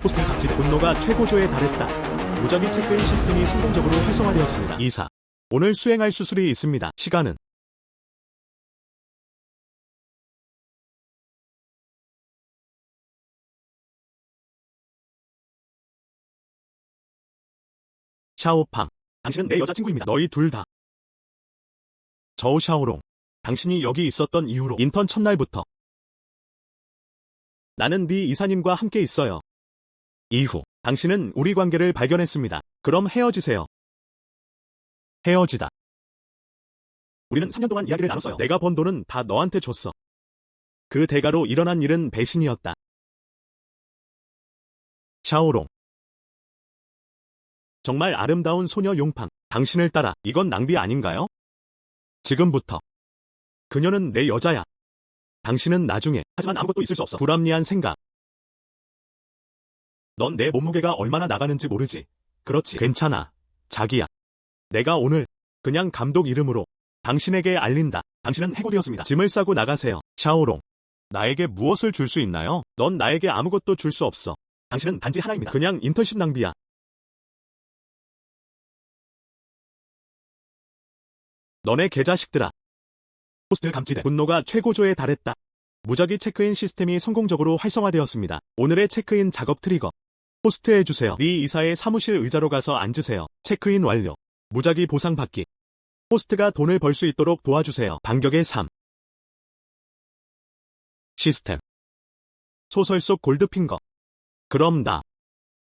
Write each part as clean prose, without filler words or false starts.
호스트 갑질 분노가 최고조에 달했다. 무작위 체크인 시스템이 성공적으로 활성화되었습니다. 이사. 오늘 수행할 수술이 있습니다. 시간은 샤오팡. 당신은 내 여자친구입니다. 너희 둘 다. 저우 샤오롱. 당신이 여기 있었던 이후로 인턴 첫날부터 나는 네 이사님과 함께 있어요. 이후 당신은 우리 관계를 발견했습니다. 그럼 헤어지세요. 헤어지다. 우리는 3년 동안 이야기를 나눴어요. 내가 번 돈은 다 너한테 줬어. 그 대가로 일어난 일은 배신이었다. 샤오롱. 정말 아름다운 소녀 용팡. 당신을 따라 이건 낭비 아닌가요? 지금부터. 그녀는 내 여자야. 당신은 나중에. 하지만 아무것도 있을 수 없어. 불합리한 생각. 넌 내 몸무게가 얼마나 나가는지 모르지. 그렇지. 괜찮아. 자기야. 내가 오늘 그냥 감독 이름으로 당신에게 알린다. 당신은 해고되었습니다. 짐을 싸고 나가세요. 샤오롱. 나에게 무엇을 줄 수 있나요? 넌 나에게 아무것도 줄 수 없어. 당신은 단지 하나입니다. 그냥 인턴십 낭비야. 너네 개자식들아. 호스트 감지대 분노가 최고조에 달했다. 무작위 체크인 시스템이 성공적으로 활성화되었습니다. 오늘의 체크인 작업 트리거. 호스트해주세요. 네 이사의 사무실 의자로 가서 앉으세요. 체크인 완료. 무작위 보상 받기. 호스트가 돈을 벌 수 있도록 도와주세요. 반격의 3. 시스템. 소설 속 골드핑거. 그럼 나.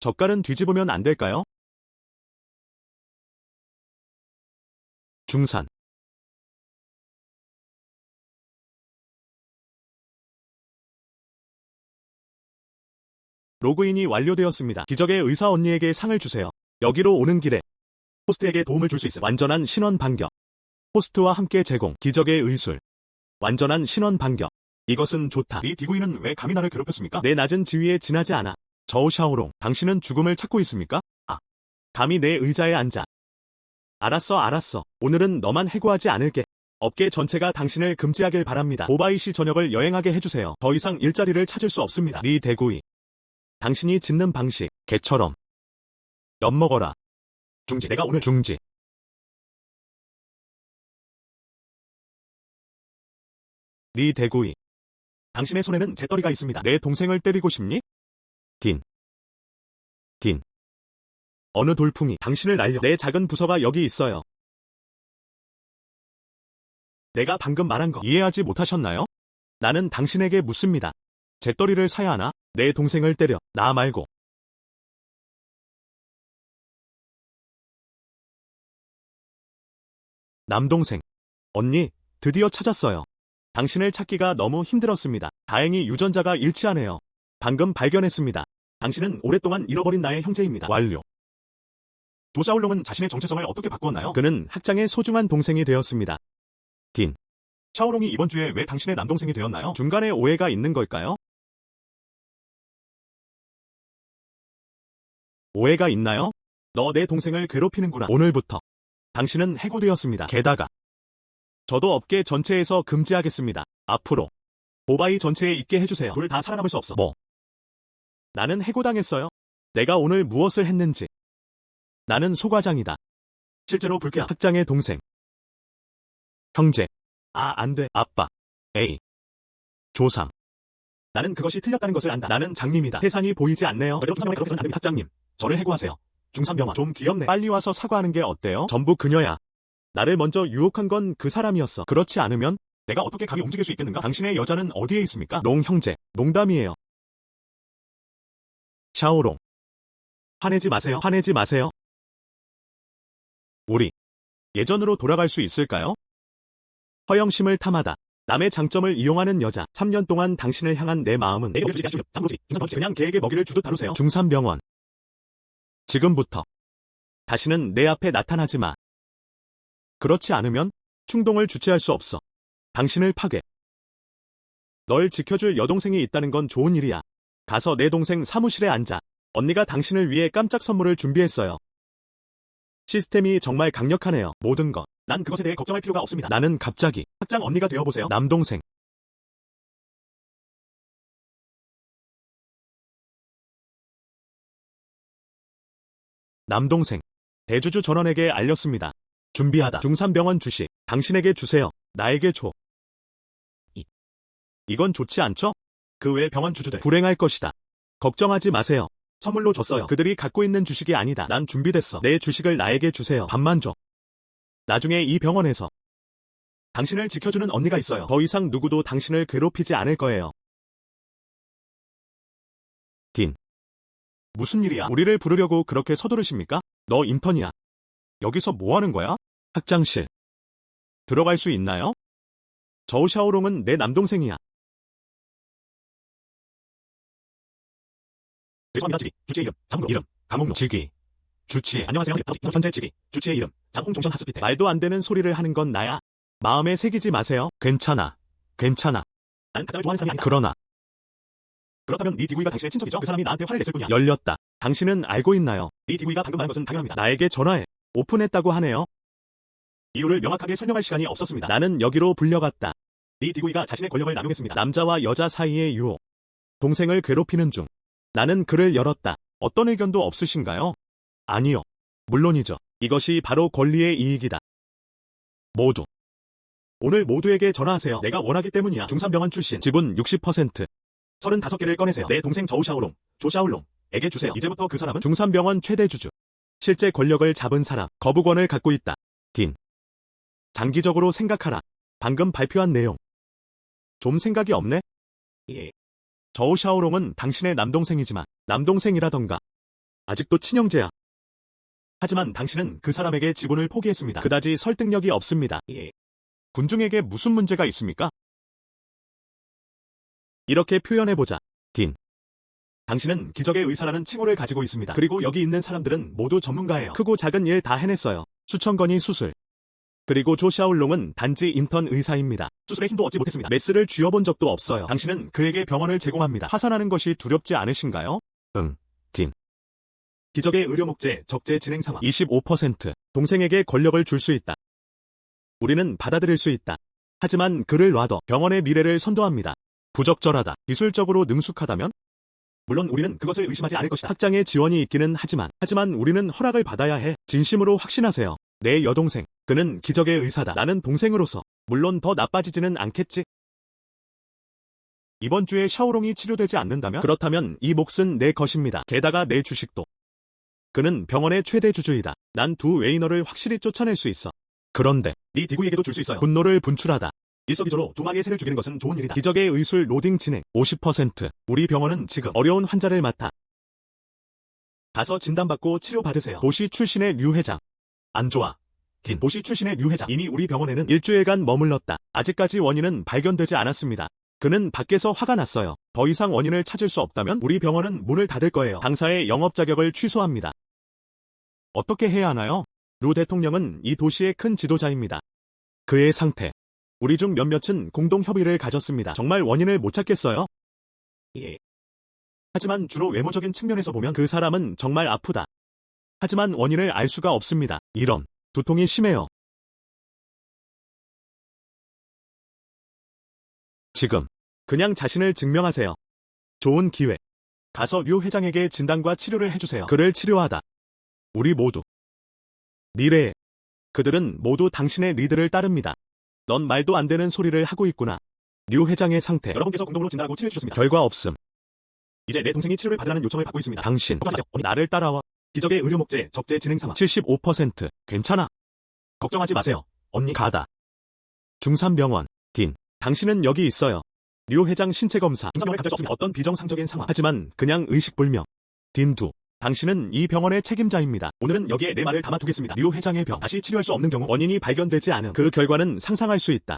젓갈은 뒤집으면 안 될까요? 중산. 로그인이 완료되었습니다. 기적의 의사 언니에게 상을 주세요. 여기로 오는 길에 호스트에게 도움을 줄 수 있음. 완전한 신원 반격. 호스트와 함께 제공. 기적의 의술. 완전한 신원 반격. 이것은 좋다. 이 디구이는 왜 감히 나를 괴롭혔습니까? 내 낮은 지위에 지나지 않아. 저우 샤오롱. 당신은 죽음을 찾고 있습니까? 아. 감히 내 의자에 앉아. 알았어. 오늘은 너만 해고하지 않을게. 업계 전체가 당신을 금지하길 바랍니다. 오바이시 전역을 여행하게 해주세요. 더 이상 일자리를 찾을 수 없습니다. 리 대구이. 당신이 짓는 방식, 개처럼. 엿먹어라. 중지. 내가 오늘 중지. 리 대구이. 당신의 손에는 재떨이가 있습니다. 내 동생을 때리고 싶니? 딘. 어느 돌풍이 당신을 날려. 내 작은 부서가 여기 있어요. 내가 방금 말한 거 이해하지 못하셨나요? 나는 당신에게 묻습니다. 재떨이를 사야 하나? 내 동생을 때려. 나 말고. 남동생. 언니, 드디어 찾았어요. 당신을 찾기가 너무 힘들었습니다. 다행히 유전자가 일치하네요. 방금 발견했습니다. 당신은 오랫동안 잃어버린 나의 형제입니다. 완료. 조샤올롱은 자신의 정체성을 어떻게 바꾸었나요? 그는 학장의 소중한 동생이 되었습니다. 딘. 샤오롱이 이번 주에 왜 당신의 남동생이 되었나요? 중간에 오해가 있는 걸까요? 오해가 있나요? 너 내 동생을 괴롭히는구나. 오늘부터 당신은 해고되었습니다. 게다가 저도 업계 전체에서 금지하겠습니다. 앞으로 오바이 전체에 있게 해주세요. 둘 다 살아남을 수 없어. 뭐? 나는 해고당했어요. 내가 오늘 무엇을 했는지. 나는 소과장이다. 실제로 불쾌한 학장의 동생. 형제. 안 돼. 아빠. 에이. 조상. 나는 그것이 틀렸다는 것을 안다. 나는 장님이다. 세상이 보이지 않네요. 그래도 중산병원에 그렇게 해서는 안 됩니다. 학장님. 저를 해고하세요. 중산병원. 좀 귀엽네. 빨리 와서 사과하는 게 어때요? 전부 그녀야. 나를 먼저 유혹한 건 그 사람이었어. 그렇지 않으면 내가 어떻게 감히 움직일 수 있겠는가? 당신의 여자는 어디에 있습니까? 롱 형제. 농담이에요. 샤오롱. 화내지 마세요. 우리 예전으로 돌아갈 수 있을까요? 허영심을 탐하다. 남의 장점을 이용하는 여자. 3년 동안 당신을 향한 내 마음은 그냥 개에게 먹이를 주듯 다루세요. 중산병원. 지금부터 다시는 내 앞에 나타나지 마. 그렇지 않으면 충동을 주체할 수 없어. 당신을 파괴. 널 지켜줄 여동생이 있다는 건 좋은 일이야. 가서 내 동생 사무실에 앉아. 언니가 당신을 위해 깜짝 선물을 준비했어요. 시스템이 정말 강력하네요. 모든 것. 난 그것에 대해 걱정할 필요가 없습니다. 나는 갑자기 학장 언니가 되어보세요. 남동생. 남동생. 대주주 전원에게 알렸습니다. 준비하다. 중3병원 주식. 당신에게 주세요. 나에게 줘. 이건 좋지 않죠? 그 외 병원 주주들 불행할 것이다. 걱정하지 마세요. 선물로 줬어요. 그들이 갖고 있는 주식이 아니다. 난 준비됐어. 내 주식을 나에게 주세요. 반만 줘. 나중에 이 병원에서 당신을 지켜주는 언니가 있어요. 더 이상 누구도 당신을 괴롭히지 않을 거예요. 딘. 무슨 일이야? 우리를 부르려고 그렇게 서두르십니까? 너 인턴이야. 여기서 뭐 하는 거야? 학장실. 들어갈 수 있나요? 저우 샤오롱은 내 남동생이야. 죄송합니다. 직위, 주치의 이름, 장홍로 이름, 감홍로 직위, 주치의 안녕하세요. 전체 직위, 주치의 이름, 장홍종전 하스피텔. 말도 안 되는 소리를 하는 건 나야. 마음에 새기지 마세요. 괜찮아. 괜찮아. 난 가장을 좋아하는 사람이 아니다. 그러나 그렇다면 네 디구이가 당신의 친척이죠? 그 사람이 나한테 화를 냈을 뿐이야. 열렸다. 당신은 알고 있나요? 네 디구이가 방금 말한 것은 당연합니다. 나에게 전화해. 오픈했다고 하네요. 이유를 명확하게 설명할 시간이 없었습니다. 나는 여기로 불려갔다. 네 디구이가 자신의 권력을 남용했습니다. 남자와 여자 사이의 유혹. 동생을 괴롭히는 중. 나는 글을 열었다. 어떤 의견도 없으신가요? 아니요. 물론이죠. 이것이 바로 권리의 이익이다. 모두. 오늘 모두에게 전화하세요. 내가 원하기 때문이야. 중3병원 출신. 지분 60%. 35개를 꺼내세요. 내 동생 저우 샤오롱, 조 샤오롱에게 주세요. 이제부터 그 사람은 중3병원 최대 주주. 실제 권력을 잡은 사람. 거부권을 갖고 있다. 딘. 장기적으로 생각하라. 방금 발표한 내용. 좀 생각이 없네? 예. 저우 샤오롱은 당신의 남동생이지만 남동생이라던가 아직도 친형제야. 하지만 당신은 그 사람에게 지분을 포기했습니다. 그다지 설득력이 없습니다. 예. 군중에게 무슨 문제가 있습니까? 이렇게 표현해보자. 딘. 당신은 기적의 의사라는 칭호를 가지고 있습니다. 그리고 여기 있는 사람들은 모두 전문가예요. 크고 작은 일 다 해냈어요. 수천 건의 수술. 그리고 조 샤올롱은 단지 인턴 의사입니다. 수술에 힘도 얻지 못했습니다. 메스를 쥐어본 적도 없어요. 당신은 그에게 병원을 제공합니다. 파산하는 것이 두렵지 않으신가요? 응. 딘. 기적의 의료 목재, 적재 진행 상황. 25%. 동생에게 권력을 줄 수 있다. 우리는 받아들일 수 있다. 하지만 그를 놔둬 병원의 미래를 선도합니다. 부적절하다. 기술적으로 능숙하다면? 물론 우리는 그것을 의심하지 않을 것이다. 학장의 지원이 있기는 하지만 우리는 허락을 받아야 해. 진심으로 확신하세요. 내 여동생. 그는 기적의 의사다. 나는 동생으로서 물론 더 나빠지지는 않겠지. 이번 주에 샤오롱이 치료되지 않는다면? 그렇다면 이 몫은 내 것입니다. 게다가 내 주식도. 그는 병원의 최대 주주이다. 난 두 웨이너를 확실히 쫓아낼 수 있어. 그런데 네 디구이에게도 줄 수 있어요. 분노를 분출하다. 일석이조로 두 마리의 새를 죽이는 것은 좋은 일이다. 기적의 의술 로딩 진행 50%. 우리 병원은 지금 어려운 환자를 맡아. 가서 진단받고 치료받으세요. 도시 출신의 류 회장. 안 좋아. 딘. 도시 출신의 류 회장. 이미 우리 병원에는 일주일간 머물렀다. 아직까지 원인은 발견되지 않았습니다. 그는 밖에서 화가 났어요. 더 이상 원인을 찾을 수 없다면 우리 병원은 문을 닫을 거예요. 당사의 영업 자격을 취소합니다. 어떻게 해야 하나요? 루 대통령은 이 도시의 큰 지도자입니다. 그의 상태. 우리 중 몇몇은 공동 협의를 가졌습니다. 정말 원인을 못 찾겠어요? 예. 하지만 주로 외모적인 측면에서 보면 그 사람은 정말 아프다. 하지만 원인을 알 수가 없습니다. 이런 두통이 심해요. 지금 그냥 자신을 증명하세요. 좋은 기회. 가서 류 회장에게 진단과 치료를 해주세요. 그를 치료하다. 우리 모두. 미래에. 그들은 모두 당신의 리드를 따릅니다. 넌 말도 안 되는 소리를 하고 있구나. 류 회장의 상태. 여러분께서 공동으로 진단하고 치료해 주셨습니다. 결과 없음. 이제 내 동생이 치료를 받으라는 요청을 받고 있습니다. 당신. 나를 따라와. 기적의 의료 목재, 적재 진행 상황. 75%. 괜찮아. 걱정하지 마세요. 언니 가다. 중3병원. 딘. 당신은 여기 있어요. 류 회장 신체 검사. 중3병원에 갑자기 없습니다. 어떤 비정상적인 상황. 하지만 그냥 의식불명. 딘 두. 당신은 이 병원의 책임자입니다. 오늘은 여기에 내 말을 담아두겠습니다. 류 회장의 병. 다시 치료할 수 없는 경우 원인이 발견되지 않음. 그 결과는 상상할 수 있다.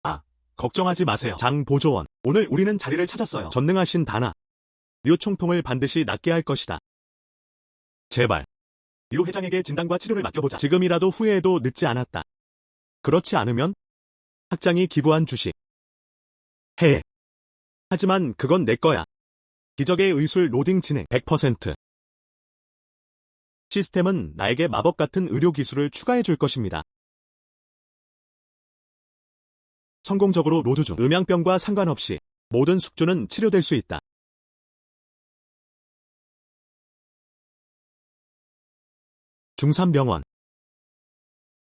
아, 걱정하지 마세요. 장 보조원. 오늘 우리는 자리를 찾았어요. 전능하신 다나. 류 총통을 반드시 낫게 할 것이다. 제발. 류 회장에게 진단과 치료를 맡겨보자. 지금이라도 후회해도 늦지 않았다. 그렇지 않으면 학장이 기부한 주식. 해. 하지만 그건 내 거야. 기적의 의술 로딩 진행 100%. 시스템은 나에게 마법 같은 의료 기술을 추가해 줄 것입니다. 성공적으로 로드 중 음양병과 상관없이 모든 숙주는 치료될 수 있다. 중산병원.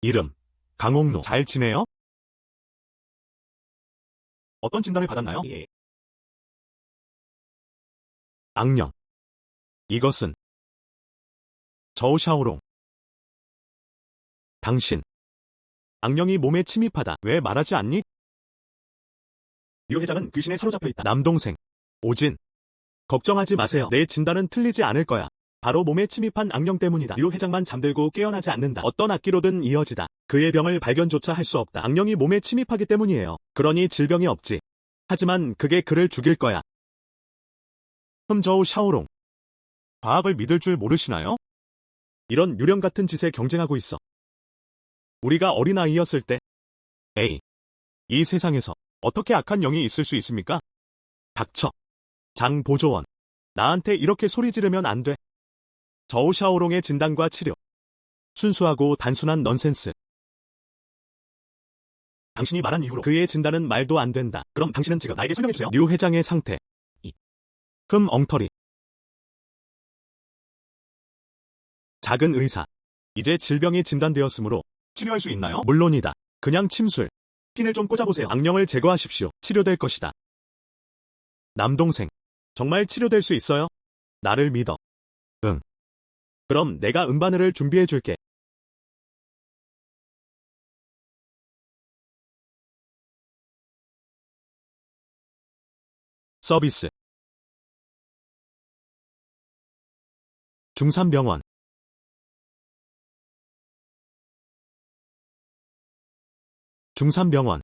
이름, 강옥루. 잘 지내요? 어떤 진단을 받았나요? 예. 악령. 이것은 저우샤오롱. 당신. 악령이 몸에 침입하다. 왜 말하지 않니? 류 회장은 귀신에 사로잡혀 있다. 남동생. 오진. 걱정하지 마세요. 내 진단은 틀리지 않을 거야. 바로 몸에 침입한 악령 때문이다. 류 회장만 잠들고 깨어나지 않는다. 어떤 악기로든 이어지다. 그의 병을 발견조차 할 수 없다. 악령이 몸에 침입하기 때문이에요. 그러니 질병이 없지. 하지만 그게 그를 죽일 거야. 흠저우 샤오롱. 과학을 믿을 줄 모르시나요? 이런 유령 같은 짓에 경쟁하고 있어. 우리가 어린아이였을 때. 에이. 이 세상에서 어떻게 악한 영이 있을 수 있습니까? 닥쳐. 장 보조원. 나한테 이렇게 소리 지르면 안 돼. 저우샤오롱의 진단과 치료. 순수하고 단순한 넌센스. 당신이 말한 이후로 그의 진단은 말도 안 된다. 그럼 당신은 지금 나에게 설명해주세요. 류 회장의 상태. 엉터리. 작은 의사. 이제 질병이 진단되었으므로 치료할 수 있나요? 물론이다. 그냥 침술. 핀을 좀 꽂아보세요. 악령을 제거하십시오. 치료될 것이다. 남동생. 정말 치료될 수 있어요? 나를 믿어. 응. 그럼 내가 음바늘을 준비해줄게. 서비스. 중산병원. 중산병원.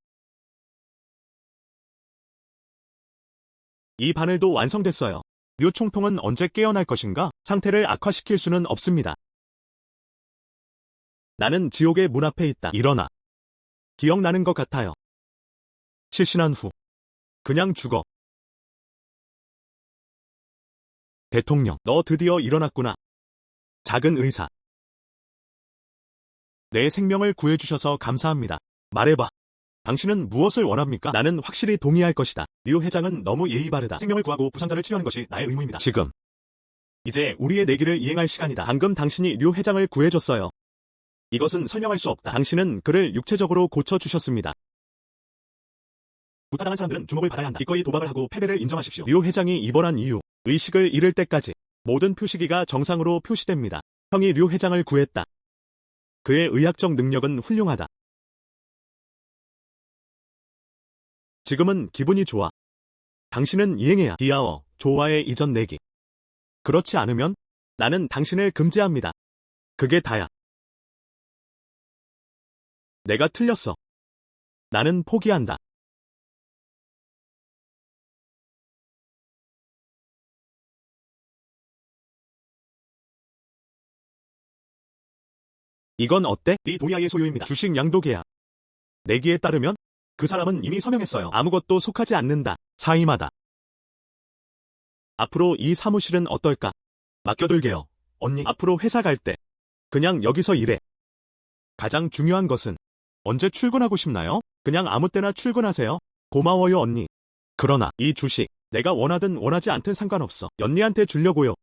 이 바늘도 완성됐어요. 류총통은 언제 깨어날 것인가? 상태를 악화시킬 수는 없습니다. 나는 지옥의 문 앞에 있다. 일어나. 기억나는 것 같아요. 실신한 후. 그냥 죽어. 대통령, 너 드디어 일어났구나. 작은 의사. 내 생명을 구해주셔서 감사합니다. 말해봐. 당신은 무엇을 원합니까? 나는 확실히 동의할 것이다. 류 회장은 너무 예의 바르다. 생명을 구하고 부상자를 치료하는 것이 나의 의무입니다. 지금. 이제 우리의 내기를 이행할 시간이다. 방금 당신이 류 회장을 구해줬어요. 이것은 설명할 수 없다. 당신은 그를 육체적으로 고쳐주셨습니다. 부타당한 사람들은 주목을 받아야 한다. 기꺼이 도박을 하고 패배를 인정하십시오. 류 회장이 입원한 이후 의식을 잃을 때까지 모든 표시기가 정상으로 표시됩니다. 형이 류 회장을 구했다. 그의 의학적 능력은 훌륭하다. 지금은 기분이 좋아. 당신은 이행해야 귀여워. 조화의 이전 내기. 그렇지 않으면 나는 당신을 금지합니다. 그게 다야. 내가 틀렸어. 나는 포기한다. 이건 어때? 리 도야의 소유입니다. 주식 양도 계약. 내기에 따르면 그 사람은 이미 서명했어요. 아무것도 속하지 않는다. 사임하다. 앞으로 이 사무실은 어떨까? 맡겨둘게요. 언니, 앞으로 회사 갈 때 그냥 여기서 일해. 가장 중요한 것은 언제 출근하고 싶나요? 그냥 아무 때나 출근하세요. 고마워요, 언니. 그러나 이 주식 내가 원하든 원하지 않든 상관없어. 연니한테 주려고요.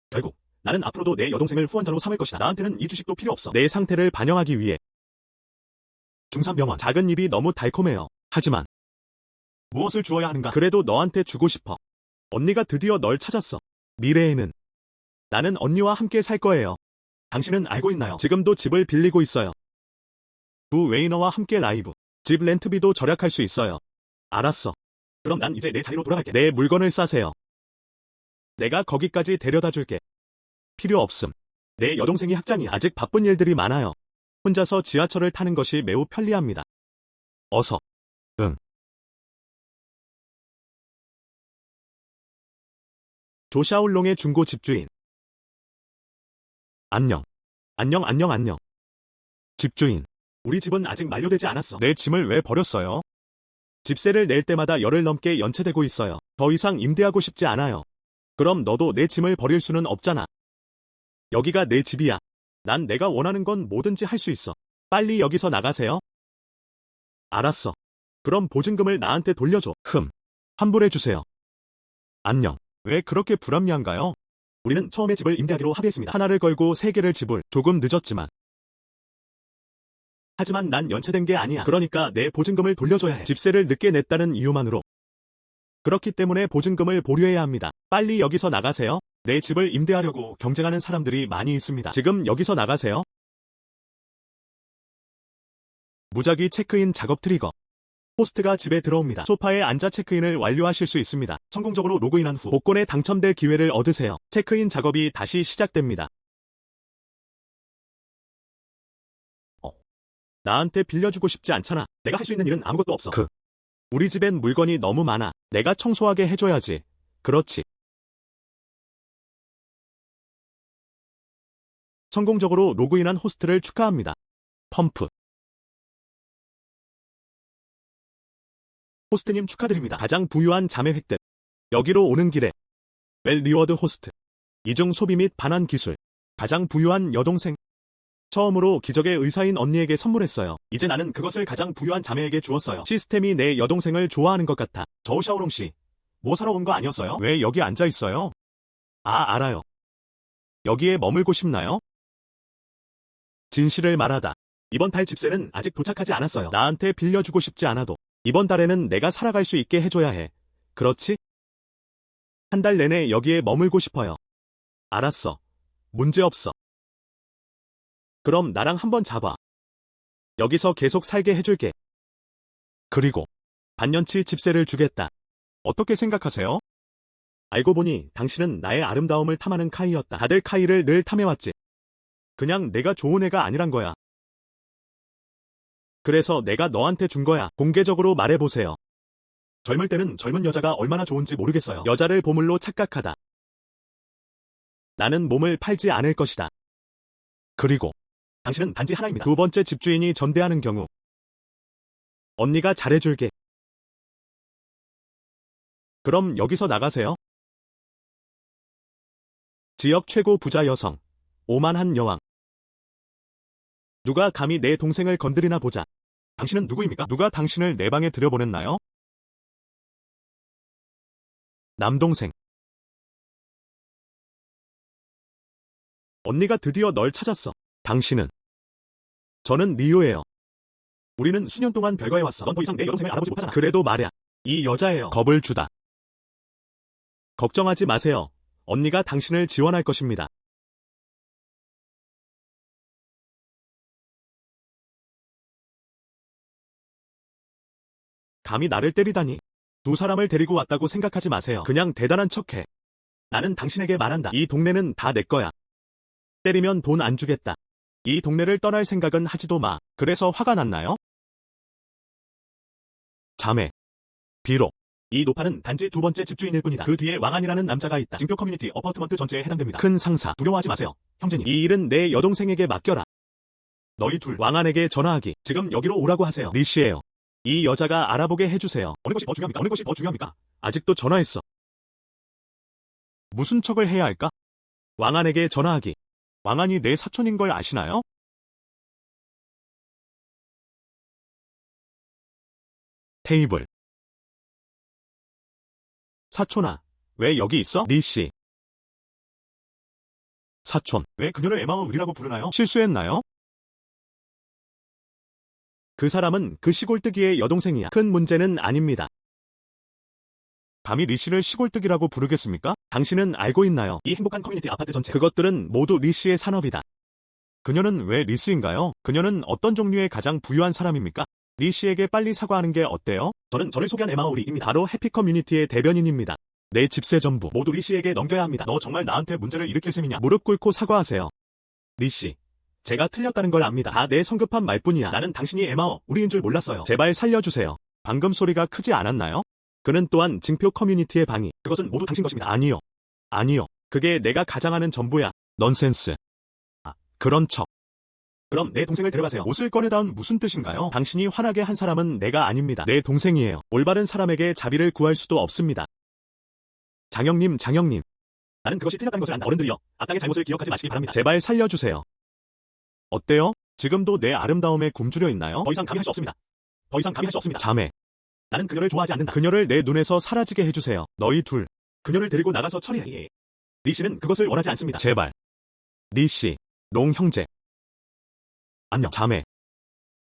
결국 나는 앞으로도 내 여동생을 후원자로 삼을 것이다. 나한테는 이 주식도 필요 없어. 내 상태를 반영하기 위해. 중산병원. 작은 입이 너무 달콤해요. 하지만 무엇을 주어야 하는가? 그래도 너한테 주고 싶어. 언니가 드디어 널 찾았어. 미래에는 나는 언니와 함께 살 거예요. 당신은 알고 있나요? 지금도 집을 빌리고 있어요. 부 웨이너와 함께 라이브. 집 렌트비도 절약할 수 있어요. 알았어. 그럼 난 이제 내 자리로 돌아갈게. 내 물건을 싸세요. 내가 거기까지 데려다 줄게. 필요 없음. 내 여동생이 학장이야. 아직 바쁜 일들이 많아요. 혼자서 지하철을 타는 것이 매우 편리합니다. 어서. 응. 조샤올롱의 중고 집주인. 안녕. 안녕. 집주인. 우리 집은 아직 만료되지 않았어. 내 짐을 왜 버렸어요? 집세를 낼 때마다 열흘 넘게 연체되고 있어요. 더 이상 임대하고 싶지 않아요. 그럼 너도 내 짐을 버릴 수는 없잖아. 여기가 내 집이야. 난 내가 원하는 건 뭐든지 할 수 있어. 빨리 여기서 나가세요. 알았어. 그럼 보증금을 나한테 돌려줘. 환불해주세요. 안녕. 왜 그렇게 불합리한가요? 우리는 처음에 집을 임대하기로 합의했습니다. 하나를 걸고 세 개를 지불. 조금 늦었지만. 하지만 난 연체된 게 아니야. 그러니까 내 보증금을 돌려줘야 해. 집세를 늦게 냈다는 이유만으로. 그렇기 때문에 보증금을 보류해야 합니다. 빨리 여기서 나가세요. 내 집을 임대하려고 경쟁하는 사람들이 많이 있습니다. 지금 여기서 나가세요. 무작위 체크인 작업 트리거. 호스트가 집에 들어옵니다. 소파에 앉아 체크인을 완료하실 수 있습니다. 성공적으로 로그인한 후 복권에 당첨될 기회를 얻으세요. 체크인 작업이 다시 시작됩니다. 나한테 빌려주고 싶지 않잖아. 내가 할 수 있는 일은 아무것도 없어. 우리 집엔 물건이 너무 많아. 내가 청소하게 해줘야지. 그렇지. 성공적으로 로그인한 호스트를 축하합니다. 펌프. 호스트님 축하드립니다. 가장 부유한 자매 획득. 여기로 오는 길에 웰 리워드 호스트. 이중 소비 및 반환 기술. 가장 부유한 여동생. 처음으로 기적의 의사인 언니에게 선물했어요. 이제 나는 그것을 가장 부유한 자매에게 주었어요. 시스템이 내 여동생을 좋아하는 것 같아. 저우 샤오롱 씨. 뭐 사러 온 거 아니었어요? 왜 여기 앉아 있어요? 아, 알아요. 여기에 머물고 싶나요? 진실을 말하다. 이번 달 집세는 아직 도착하지 않았어요. 나한테 빌려주고 싶지 않아도 이번 달에는 내가 살아갈 수 있게 해줘야 해. 그렇지? 한 달 내내 여기에 머물고 싶어요. 알았어. 문제없어. 그럼 나랑 한번 잡아. 여기서 계속 살게 해줄게. 그리고 반년치 집세를 주겠다. 어떻게 생각하세요? 알고 보니 당신은 나의 아름다움을 탐하는 카이였다. 다들 카이를 늘 탐해왔지. 그냥 내가 좋은 애가 아니란 거야. 그래서 내가 너한테 준 거야. 공개적으로 말해보세요. 젊을 때는 젊은 여자가 얼마나 좋은지 모르겠어요. 여자를 보물로 착각하다. 나는 몸을 팔지 않을 것이다. 그리고 당신은 단지 하나입니다. 두 번째 집주인이 전대하는 경우. 언니가 잘해줄게. 그럼 여기서 나가세요. 지역 최고 부자 여성. 오만한 여왕. 누가 감히 내 동생을 건드리나 보자. 당신은 누구입니까? 누가 당신을 내 방에 들여보냈나요? 남동생. 언니가 드디어 널 찾았어. 당신은? 저는 리오예요. 우리는 수년 동안 별거해왔어. 넌 더 이상 내 여동생을 알아보지 못하잖아. 그래도 말야. 이 여자예요. 겁을 주다. 걱정하지 마세요. 언니가 당신을 지원할 것입니다. 감히 나를 때리다니. 두 사람을 데리고 왔다고 생각하지 마세요. 그냥 대단한 척해. 나는 당신에게 말한다. 이 동네는 다 내 거야. 때리면 돈 안 주겠다. 이 동네를 떠날 생각은 하지도 마. 그래서 화가 났나요? 자매. 비록. 이 노파는 단지 두 번째 집주인일 뿐이다. 그 뒤에 왕안이라는 남자가 있다. 징표 커뮤니티 어파트먼트 전체에 해당됩니다. 큰 상사. 두려워하지 마세요. 형제님. 이 일은 내 여동생에게 맡겨라. 너희 둘 왕안에게 전화하기. 지금 여기로 오라고 하세요. 리씨예요. 이 여자가 알아보게 해주세요. 어느 것이 더 중요합니까? 어느 것이 더 중요합니까? 아직도 전화했어. 무슨 척을 해야 할까? 왕안에게 전화하기. 왕안이 내 사촌인 걸 아시나요? 테이블. 사촌아, 왜 여기 있어? 리씨. 사촌, 왜 그녀를 에마우리라고 부르나요? 실수했나요? 그 사람은 그 시골뜨기의 여동생이야. 큰 문제는 아닙니다. 감히 리씨를 시골뜨기라고 부르겠습니까? 당신은 알고 있나요? 이 행복한 커뮤니티 아파트 전체. 그것들은 모두 리씨의 산업이다. 그녀는 왜 리스인가요? 그녀는 어떤 종류의 가장 부유한 사람입니까? 리씨에게 빨리 사과하는 게 어때요? 저는 저를 소개한 에마우리입니다. 바로 해피 커뮤니티의 대변인입니다. 내 집세 전부 모두 리씨에게 넘겨야 합니다. 너 정말 나한테 문제를 일으킬 셈이냐? 무릎 꿇고 사과하세요. 리씨. 제가 틀렸다는 걸 압니다. 다 내 성급한 말뿐이야. 나는 당신이 에마우리인 줄 몰랐어요. 제발 살려주세요. 방금 소리가 크지 않았나요? 그는 또한 징표 커뮤니티의 방위. 그것은 모두 당신 것입니다. 아니요. 아니요. 그게 내가 가장하는 전부야. 넌센스. 아, 그런 척. 그럼 내 동생을 데려가세요. 옷을 꺼내다운 무슨 뜻인가요? 당신이 화나게 한 사람은 내가 아닙니다. 내 동생이에요. 올바른 사람에게 자비를 구할 수도 없습니다. 장영님, 장영님. 나는 그것이 틀렸다는 것을 안다. 어른들이여. 악당의 잘못을 기억하지 마시기 바랍니다. 제발 살려주세요. 어때요? 지금도 내 아름다움에 굶주려 있나요? 더 이상 감히 할 수 없습니다. 더 이상 감히 할 수 없습니다. 자매. 나는 그녀를 좋아하지 않는다. 그녀를 내 눈에서 사라지게 해주세요. 너희 둘. 그녀를 데리고 나가서 처리해. 리 씨는 그것을 원하지 않습니다. 제발. 리 씨, 롱 형제. 안녕, 자매.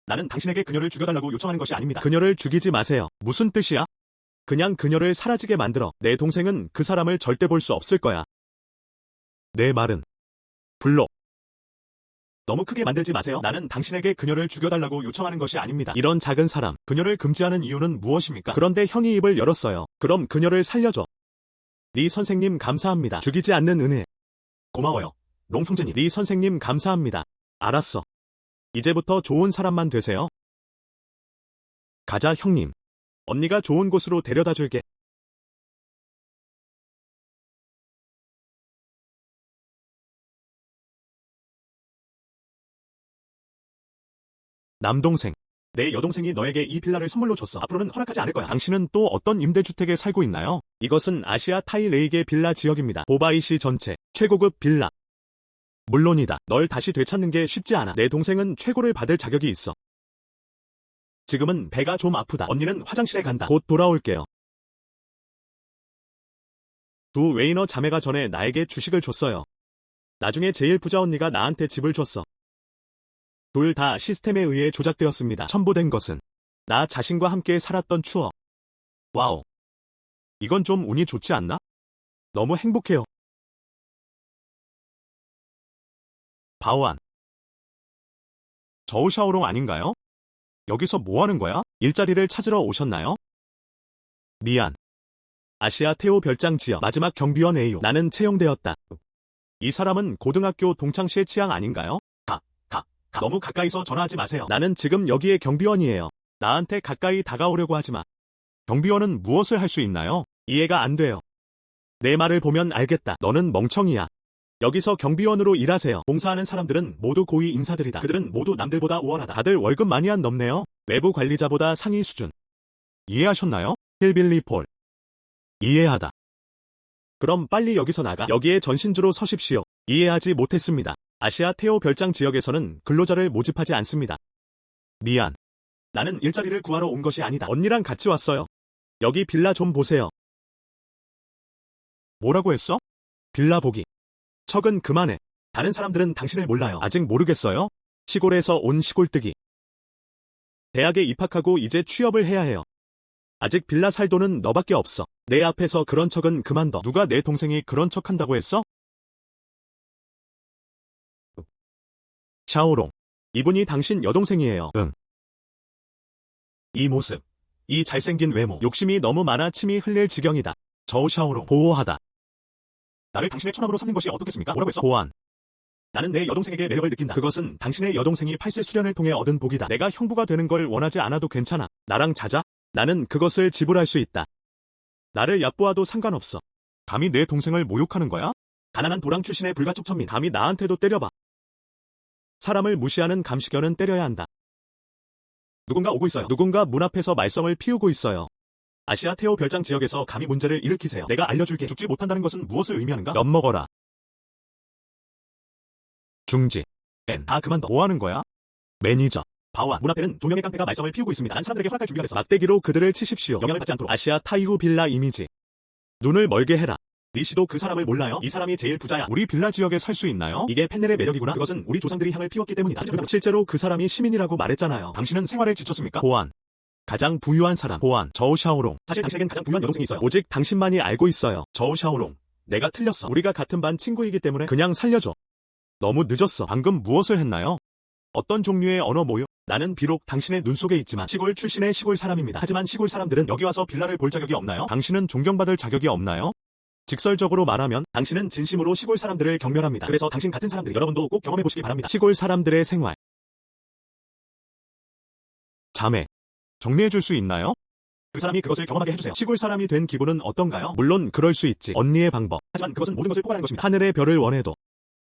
나는 당신에게 그녀를 죽여달라고 요청하는 것이 아닙니다. 그녀를 죽이지 마세요. 무슨 뜻이야? 그냥 그녀를 사라지게 만들어. 내 동생은 그 사람을 절대 볼 수 없을 거야. 내 말은 불로. 너무 크게 만들지 마세요. 나는 당신에게 그녀를 죽여달라고 요청하는 것이 아닙니다. 이런 작은 사람, 그녀를 금지하는 이유는 무엇입니까? 그런데 형이 입을 열었어요. 그럼 그녀를 살려줘. 리 선생님 감사합니다. 죽이지 않는 은혜. 고마워요. 롱 형제님. 리 선생님 감사합니다. 알았어. 이제부터 좋은 사람만 되세요. 가자 형님. 언니가 좋은 곳으로 데려다 줄게. 남동생. 내 여동생이 너에게 이 빌라를 선물로 줬어. 앞으로는 허락하지 않을 거야. 당신은 또 어떤 임대주택에 살고 있나요? 이것은 아시아 타이레이게 빌라 지역입니다. 보바이시 전체 최고급 빌라. 물론이다. 널 다시 되찾는 게 쉽지 않아. 내 동생은 최고를 받을 자격이 있어. 지금은 배가 좀 아프다. 언니는 화장실에 간다. 곧 돌아올게요. 두 웨이너 자매가 전에 나에게 주식을 줬어요. 나중에 제일 부자 언니가 나한테 집을 줬어. 둘 다 시스템에 의해 조작되었습니다. 첨부된 것은 나 자신과 함께 살았던 추억. 와우. 이건 좀 운이 좋지 않나? 너무 행복해요. 바오안. 저우샤오롱 아닌가요? 여기서 뭐 하는 거야? 일자리를 찾으러 오셨나요? 미안. 아시아 태오 별장 지역 마지막 경비원 A요. 나는 채용되었다. 이 사람은 고등학교 동창시의 취향 아닌가요? 너무 가까이서 전화하지 마세요. 나는 지금 여기에 경비원이에요. 나한테 가까이 다가오려고 하지 마. 경비원은 무엇을 할 수 있나요? 이해가 안 돼요. 내 말을 보면 알겠다. 너는 멍청이야. 여기서 경비원으로 일하세요. 봉사하는 사람들은 모두 고위 인사들이다. 그들은 모두 남들보다 우월하다. 다들 월급 많이 안 넘네요. 외부 관리자보다 상위 수준. 이해하셨나요? 힐빌리 폴. 이해하다. 그럼 빨리 여기서 나가. 여기에 전신주로 서십시오. 이해하지 못했습니다. 아시아 태오 별장 지역에서는 근로자를 모집하지 않습니다. 미안. 나는 일자리를 구하러 온 것이 아니다. 언니랑 같이 왔어요. 여기 빌라 좀 보세요. 뭐라고 했어? 빌라 보기. 척은 그만해. 다른 사람들은 당신을 몰라요. 아직 모르겠어요? 시골에서 온 시골뜨기. 대학에 입학하고 이제 취업을 해야 해요. 아직 빌라 살 돈은 너밖에 없어. 내 앞에서 그런 척은 그만둬. 누가 내 동생이 그런 척 한다고 했어? 샤오롱. 이분이 당신 여동생이에요. 응. 이 모습. 이 잘생긴 외모. 욕심이 너무 많아 침이 흘릴 지경이다. 저우 샤오롱. 보호하다. 나를 당신의 처남으로 삼는 것이 어떻겠습니까? 뭐라고 했어? 보안. 나는 내 여동생에게 매력을 느낀다. 그것은 당신의 여동생이 8세 수련을 통해 얻은 복이다. 내가 형부가 되는 걸 원하지 않아도 괜찮아. 나랑 자자. 나는 그것을 지불할 수 있다. 나를 얕보아도 상관없어. 감히 내 동생을 모욕하는 거야? 가난한 도랑 출신의 불가촉 천민. 감히 나한테도 때려봐. 사람을 무시하는 감시견은 때려야 한다. 누군가 오고 있어요. 누군가 문 앞에서 말썽을 피우고 있어요. 아시아 태오 별장 지역에서 감히 문제를 일으키세요. 내가 알려줄게. 죽지 못한다는 것은 무엇을 의미하는가? 엿먹어라. 중지. 다 그만둬. 뭐 하는 거야? 매니저. 바오안. 문 앞에는 두 명의 깡패가 말썽을 피우고 있습니다. 난 사람들에게 허락할 준비가 됐어. 막대기로 그들을 치십시오. 영향을 받지 않도록. 아시아 타이후 빌라 이미지. 눈을 멀게 해라. 리 씨도 그 사람을 몰라요? 이 사람이 제일 부자야. 우리 빌라 지역에 살 수 있나요? 이게 펜넬의 매력이구나. 그것은 우리 조상들이 향을 피웠기 때문이다. 실제로 그 사람이 시민이라고 말했잖아요. 당신은 생활에 지쳤습니까? 보안. 가장 부유한 사람. 보안. 저우 샤오롱. 사실 당신에겐 가장 부유한 여동생이 있어요. 오직 당신만이 알고 있어요. 저우 샤오롱. 내가 틀렸어. 우리가 같은 반 친구이기 때문에 그냥 살려줘. 너무 늦었어. 방금 무엇을 했나요? 어떤 종류의 언어 모유? 나는 비록 당신의 눈 속에 있지만 시골 출신의 시골 사람입니다. 하지만 시골 사람들은 여기 와서 빌라를 볼 자격이 없나요? 당신은 존경받을 자격이 없나요? 직설적으로 말하면 당신은 진심으로 시골 사람들을 경멸합니다. 그래서 당신 같은 사람들이 여러분도 꼭 경험해보시기 바랍니다. 시골 사람들의 생활. 자매. 정리해줄 수 있나요? 그 사람이 그것을 경험하게 해주세요. 시골 사람이 된 기분은 어떤가요? 물론 그럴 수 있지. 언니의 방법. 하지만 그것은 모든 것을 포괄하는 것입니다. 하늘의 별을 원해도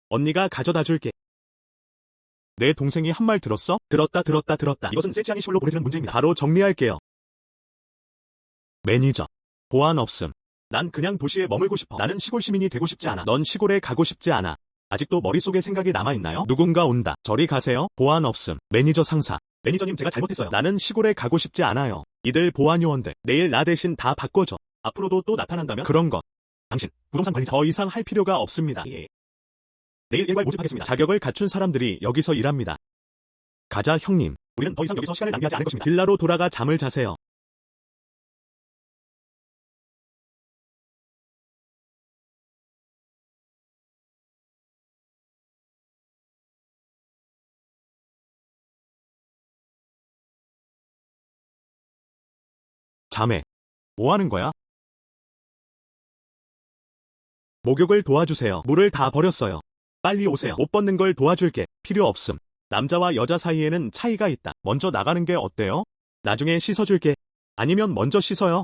언니가 가져다 줄게. 내 동생이 한 말 들었어? 들었다. 이것은 세치앙이 시골로 보내지는 문제입니다. 바로 정리할게요. 매니저. 보안 없음. 난 그냥 도시에 머물고 싶어. 나는 시골 시민이 되고 싶지 않아. 넌 시골에 가고 싶지 않아. 아직도 머릿속에 생각이 남아있나요? 누군가 온다. 저리 가세요. 보안 없음. 매니저 상사. 매니저님 제가 잘못했어요. 나는 시골에 가고 싶지 않아요. 이들 보안 요원들. 내일 나 대신 다 바꿔줘. 앞으로도 또 나타난다면 그런 것. 당신, 부동산 관리자. 더 이상 할 필요가 없습니다. 예. 내일 일괄 모집하겠습니다. 자격을 갖춘 사람들이 여기서 일합니다. 가자, 형님. 우리는 더 이상 여기서 시간을 낭비하지 않을 것입니다. 빌라로 돌아가 잠을 자세요. 자매. 뭐 하는 거야? 목욕을 도와주세요. 물을 다 버렸어요. 빨리 오세요. 옷 벗는 걸 도와줄게. 필요 없음. 남자와 여자 사이에는 차이가 있다. 먼저 나가는 게 어때요? 나중에 씻어줄게. 아니면 먼저 씻어요.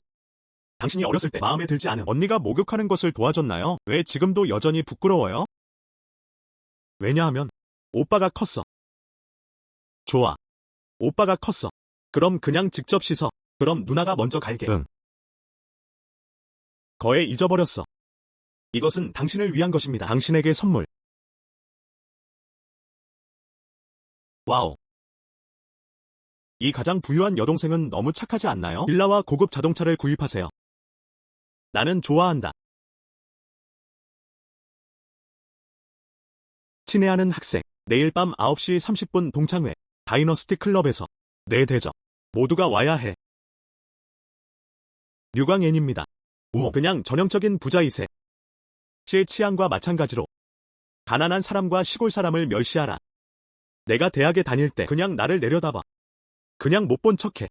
당신이 어렸을 때 마음에 들지 않은 언니가 목욕하는 것을 도와줬나요? 왜 지금도 여전히 부끄러워요? 왜냐하면 오빠가 컸어. 좋아. 오빠가 컸어. 그럼 그냥 직접 씻어. 그럼 누나가 먼저 갈게. 응. 거의 잊어버렸어. 이것은 당신을 위한 것입니다. 당신에게 선물. 와우. 이 가장 부유한 여동생은 너무 착하지 않나요? 빌라와 고급 자동차를 구입하세요. 나는 좋아한다. 친애하는 학생. 내일 밤 9시 30분 동창회. 다이너스티 클럽에서. 내 대접. 모두가 와야 해. 류광앤입니다. 우호. 그냥 전형적인 부자이세. 씨의 취향과 마찬가지로 가난한 사람과 시골 사람을 멸시하라. 내가 대학에 다닐 때 그냥 나를 내려다봐. 그냥 못 본 척해.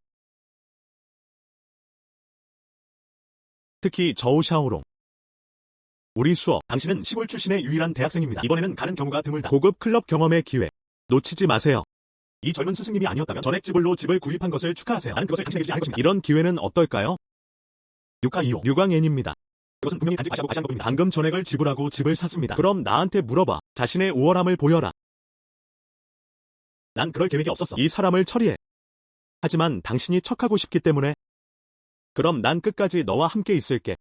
특히 저우 샤오롱. 우리 수업. 당신은 시골 출신의 유일한 대학생입니다. 이번에는 가는 경우가 드물다. 고급 클럽 경험의 기회. 놓치지 마세요. 이 젊은 스승님이 아니었다면 전액지불로 집을 구입한 것을 축하하세요. 나는 그것을 당신에게 주지 않을 것입니다. 이런 기회는 어떨까요? 유카2호. 류광앤입니다. 이것은 분명히 단지 과시한 것입니다. 방금 전액을 지불하고 집을 샀습니다. 그럼 나한테 물어봐. 자신의 우월함을 보여라. 난 그럴 계획이 없었어. 이 사람을 처리해. 하지만 당신이 척하고 싶기 때문에. 그럼 난 끝까지 너와 함께 있을게.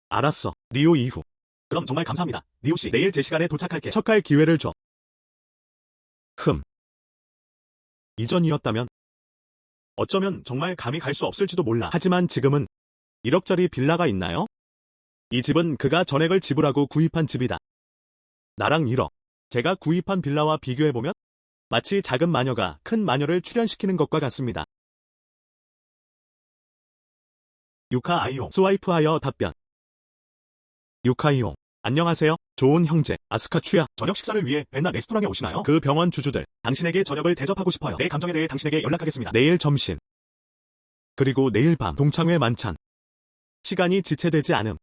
알았어. 리오 이후. 그럼 정말 감사합니다. 리오씨, 내일 제 시간에 도착할게. 척할 기회를 줘. 이전이었다면 어쩌면 정말 감히 갈 수 없을지도 몰라. 하지만 지금은 1억짜리 빌라가 있나요? 이 집은 그가 전액을 지불하고 구입한 집이다. 나랑 1억. 제가 구입한 빌라와 비교해보면 마치 작은 마녀가 큰 마녀를 출연시키는 것과 같습니다. 유카 아이용. 스와이프하여 답변. 유카 이용. 안녕하세요. 좋은 형제. 아스카 추야. 저녁 식사를 위해 베나 레스토랑에 오시나요? 그 병원 주주들. 당신에게 저녁을 대접하고 싶어요. 내 감정에 대해 당신에게 연락하겠습니다. 내일 점심. 그리고 내일 밤 동창회 만찬. 시간이 지체되지 않음.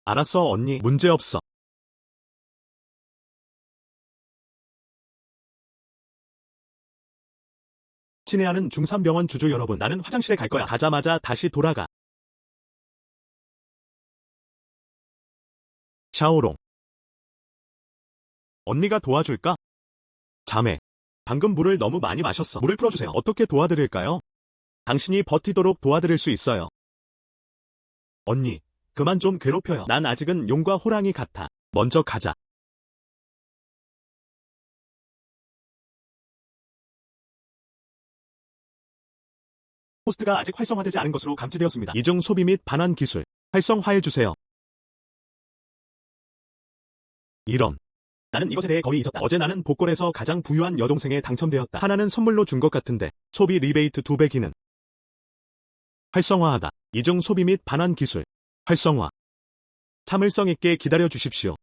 알았어, 언니. 문제없어. 친애하는 중3병원 주주 여러분. 나는 화장실에 갈 거야. 가자마자 다시 돌아가. 샤오롱. 언니가 도와줄까? 자매. 방금 물을 너무 많이 마셨어. 물을 풀어주세요. 어떻게 도와드릴까요? 당신이 버티도록 도와드릴 수 있어요. 언니, 그만 좀 괴롭혀요. 난 아직은 용과 호랑이 같아. 먼저 가자. 호스트가 아직 활성화되지 않은 것으로 감지되었습니다. 이중 소비 및 반환 기술. 활성화해주세요. 이런. 나는 이것에 대해 거의 잊었다. 어제 나는 복권에서 가장 부유한 여동생에 당첨되었다. 하나는 선물로 준 것 같은데. 소비 리베이트 2배 기능. 활성화하다. 이중 소비 및 반환 기술. 활성화. 참을성 있게 기다려 주십시오.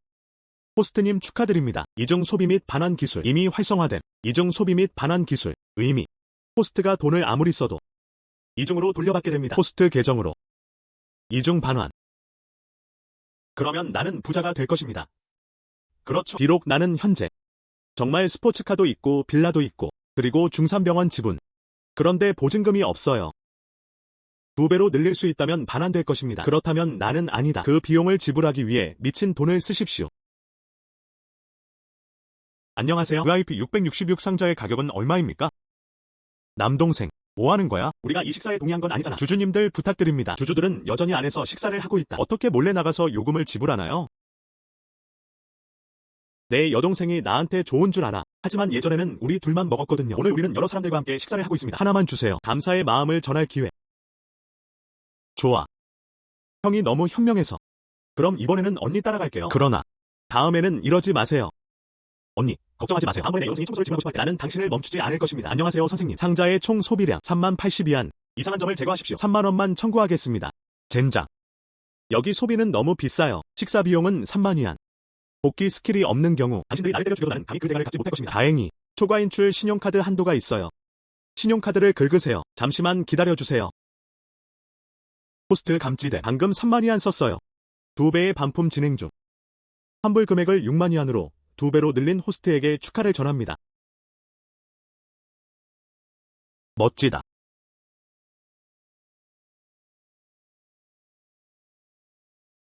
호스트님 축하드립니다. 이중 소비 및 반환 기술 이미 활성화됨. 이중 소비 및 반환 기술. 의미. 호스트가 돈을 아무리 써도 이중으로 돌려받게 됩니다. 호스트 계정으로. 이중 반환. 그러면 나는 부자가 될 것입니다. 그렇죠. 비록 나는 현재 정말 스포츠카도 있고 빌라도 있고 그리고 중3병원 지분. 그런데 보증금이 없어요. 2배로 늘릴 수 있다면 반환될 것입니다. 그렇다면 나는 아니다. 그 비용을 지불하기 위해 미친 돈을 쓰십시오. 안녕하세요. VIP 666 상자의 가격은 얼마입니까? 남동생. 뭐 하는 거야? 우리가 이 식사에 동의한 건 아니잖아. 주주님들 부탁드립니다. 주주들은 여전히 안에서 식사를 하고 있다. 어떻게 몰래 나가서 요금을 지불하나요? 내 여동생이 나한테 좋은 줄 알아. 하지만 예전에는 우리 둘만 먹었거든요. 오늘 우리는 여러 사람들과 함께 식사를 하고 있습니다. 하나만 주세요. 감사의 마음을 전할 기회. 좋아. 형이 너무 현명해서. 그럼 이번에는 언니 따라갈게요. 그러나 다음에는 이러지 마세요. 언니, 걱정하지 마세요. 다음번에 여전히 청소를 진행하고 싶을 때 나는 당신을 멈추지 않을 것입니다. 안녕하세요, 선생님. 상자의 총 소비량 30,082안. 이상한 점을 제거하십시오. 3만 원만 청구하겠습니다. 젠장. 여기 소비는 너무 비싸요. 식사 비용은 3만 위안. 복귀 스킬이 없는 경우 당신들이 나를 때려 죽여도 나는 감히 그 대가를 갚지 못할 것입니다. 다행히 초과 인출 신용카드 한도가 있어요. 신용카드를 긁으세요. 잠시만 기다려주세요. 호스트 감지대. 방금 3만 위안 썼어요. 2배의 반품 진행 중. 환불 금액을 6만 위안으로 2배로 늘린 호스트에게 축하를 전합니다. 멋지다.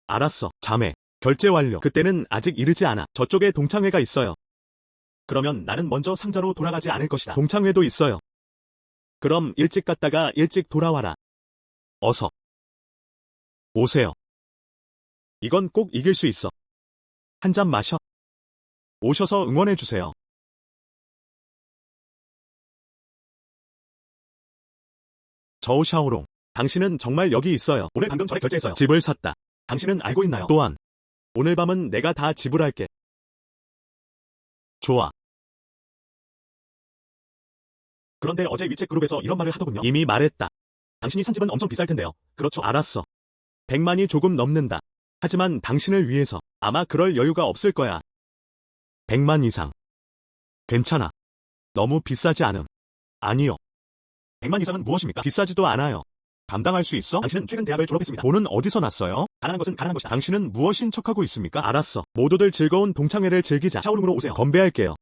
알았어, 자매. 결제 완료. 그때는 아직 이르지 않아. 저쪽에 동창회가 있어요. 그러면 나는 먼저 상자로 돌아가지 않을 것이다. 동창회도 있어요. 그럼 일찍 갔다가 일찍 돌아와라. 어서 오세요. 이건 꼭 이길 수 있어. 한 잔 마셔. 오셔서 응원해주세요. 저우 샤오롱. 당신은 정말 여기 있어요. 오늘 방금 전에 결제했어요. 집을 샀다. 당신은 알고 있나요? 또한 오늘 밤은 내가 다 지불할게. 좋아. 그런데 어제 위챗 그룹에서 이런 말을 하더군요. 이미 말했다. 당신이 산 집은 엄청 비쌀 텐데요. 그렇죠. 알았어. 100만이 조금 넘는다. 하지만 당신을 위해서 아마 그럴 여유가 없을 거야. 100만 이상. 괜찮아. 너무 비싸지 않음. 아니요. 100만 이상은 무엇입니까? 비싸지도 않아요. 감당할 수 있어? 당신은 최근 대학을 졸업했습니다. 돈은 어디서 났어요? 가난한 것은 가난한 것이다. 당신은 무엇인 척하고 있습니까? 알았어. 모두들 즐거운 동창회를 즐기자. 샤오룸으로 오세요. 건배할게요.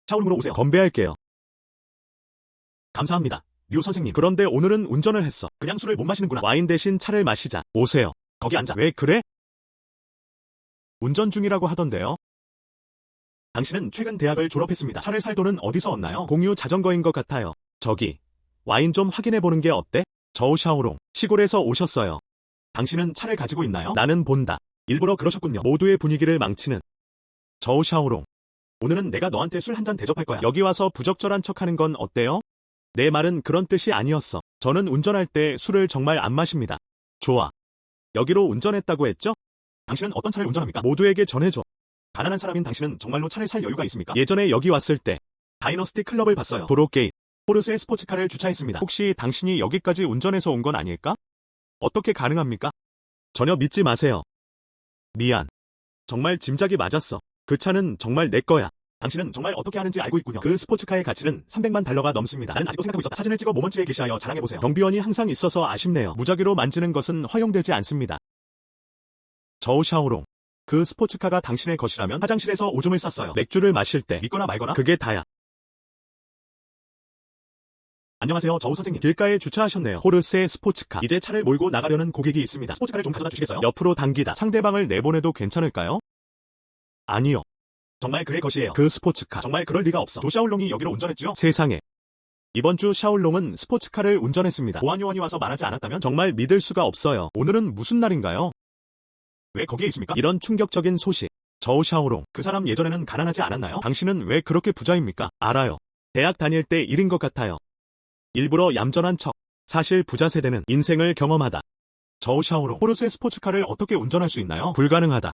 샤오룸으로 오세요. 건배할게요. 감사합니다. 류 선생님. 그런데 오늘은 운전을 했어. 그냥 술을 못 마시는구나. 와인 대신 차를 마시자. 오세요. 거기 앉아. 왜 그래? 운전 중이라고 하던데요. 당신은 최근 대학을 졸업했습니다. 차를 살 돈은 어디서 얻나요? 공유 자전거인 것 같아요. 저기, 와인 좀 확인해보는 게 어때? 저우 샤오롱. 시골에서 오셨어요. 당신은 차를 가지고 있나요? 나는 본다. 일부러 그러셨군요. 모두의 분위기를 망치는 저우 샤오롱. 오늘은 내가 너한테 술 한 잔 대접할 거야. 여기 와서 부적절한 척하는 건 어때요? 내 말은 그런 뜻이 아니었어. 저는 운전할 때 술을 정말 안 마십니다. 좋아. 여기로 운전했다고 했죠? 당신은 어떤 차를 운전합니까? 모두에게 전해줘. 가난한 사람인 당신은 정말로 차를 살 여유가 있습니까? 예전에 여기 왔을 때 다이너스티 클럽을 봤어요. 도로게임. 포르쉐 스포츠카를 주차했습니다. 혹시 당신이 여기까지 운전해서 온 건 아닐까? 어떻게 가능합니까? 전혀 믿지 마세요. 미안. 정말 짐작이 맞았어. 그 차는 정말 내 거야. 당신은 정말 어떻게 하는지 알고 있군요. 그 스포츠카의 가치는 300만 달러가 넘습니다. 나는 아직도 생각하고 있었다. 사진을 찍어 모먼치에 게시하여 자랑해보세요. 경비원이 항상 있어서 아쉽네요. 무작위로 만지는 것은 허용되지 않습니다. 저우 샤오롱. 그 스포츠카가 당신의 것이라면 화장실에서 오줌을 쌌어요. 맥주를 마실 때 믿거나 말거나 그게 다야. 안녕하세요, 저우 선생님. 길가에 주차하셨네요. 포르쉐 스포츠카. 이제 차를 몰고 나가려는 고객이 있습니다. 스포츠카를 좀 가져다 주시겠어요? 옆으로 당기다. 상대방을 내보내도 괜찮을까요? 아니요. 정말 그의 것이에요. 그 스포츠카. 정말 그럴 리가 없어. 조 샤올롱이 여기로 운전했죠? 세상에. 이번 주 샤올롱은 스포츠카를 운전했습니다. 보안 요원이 와서 말하지 않았다면 정말 믿을 수가 없어요. 오늘은 무슨 날인가요? 왜 거기에 있습니까? 이런 충격적인 소식. 저우 샤오롱. 그 사람 예전에는 가난하지 않았나요? 당신은 왜 그렇게 부자입니까? 알아요. 대학 다닐 때 일인 것 같아요. 일부러 얌전한 척. 사실 부자 세대는 인생을 경험하다. 저우 샤오롱. 포르쉐 스포츠카를 어떻게 운전할 수 있나요? 불가능하다.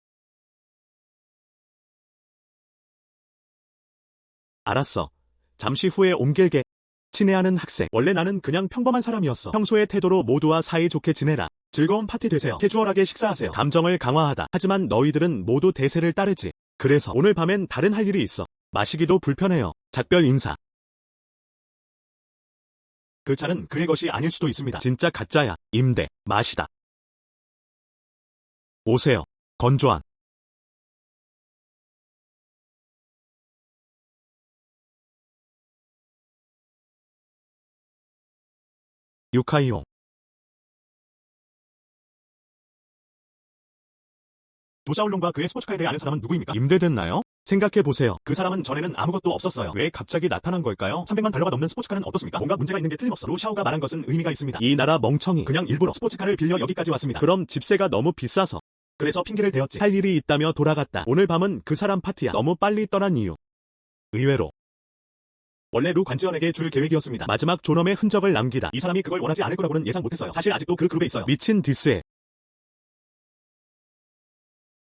알았어. 잠시 후에 옮길게. 친애하는 학생. 원래 나는 그냥 평범한 사람이었어. 평소의 태도로 모두와 사이좋게 지내라. 즐거운 파티 되세요. 캐주얼하게 식사하세요. 감정을 강화하다. 하지만 너희들은 모두 대세를 따르지. 그래서 오늘 밤엔 다른 할 일이 있어. 마시기도 불편해요. 작별 인사. 그 차는 그의 것이 아닐 수도 있습니다. 진짜 가짜야. 임대. 마시다. 오세요. 건조한. 유카이용. 조샤올롱과 그의 스포츠카에 대해 아는 사람은 누구입니까? 임대됐나요? 생각해보세요. 그 사람은 전에는 아무것도 없었어요. 왜 갑자기 나타난 걸까요? 300만 달러가 넘는 스포츠카는 어떻습니까? 뭔가 문제가 있는 게 틀림없어. 루샤오가 말한 것은 의미가 있습니다. 이 나라 멍청이. 그냥 일부러 스포츠카를 빌려 여기까지 왔습니다. 그럼 집세가 너무 비싸서. 그래서 핑계를 대었지. 할 일이 있다며 돌아갔다. 오늘 밤은 그 사람 파티야. 너무 빨리 떠난 이유. 의외로 원래 루 관지연에게 줄 계획이었습니다. 마지막 존엄의 흔적을 남기다. 이 사람이 그걸 원하지 않을 거라고는 예상 못했어요. 사실 아직도 그 그룹에 있어요. 미친 디스에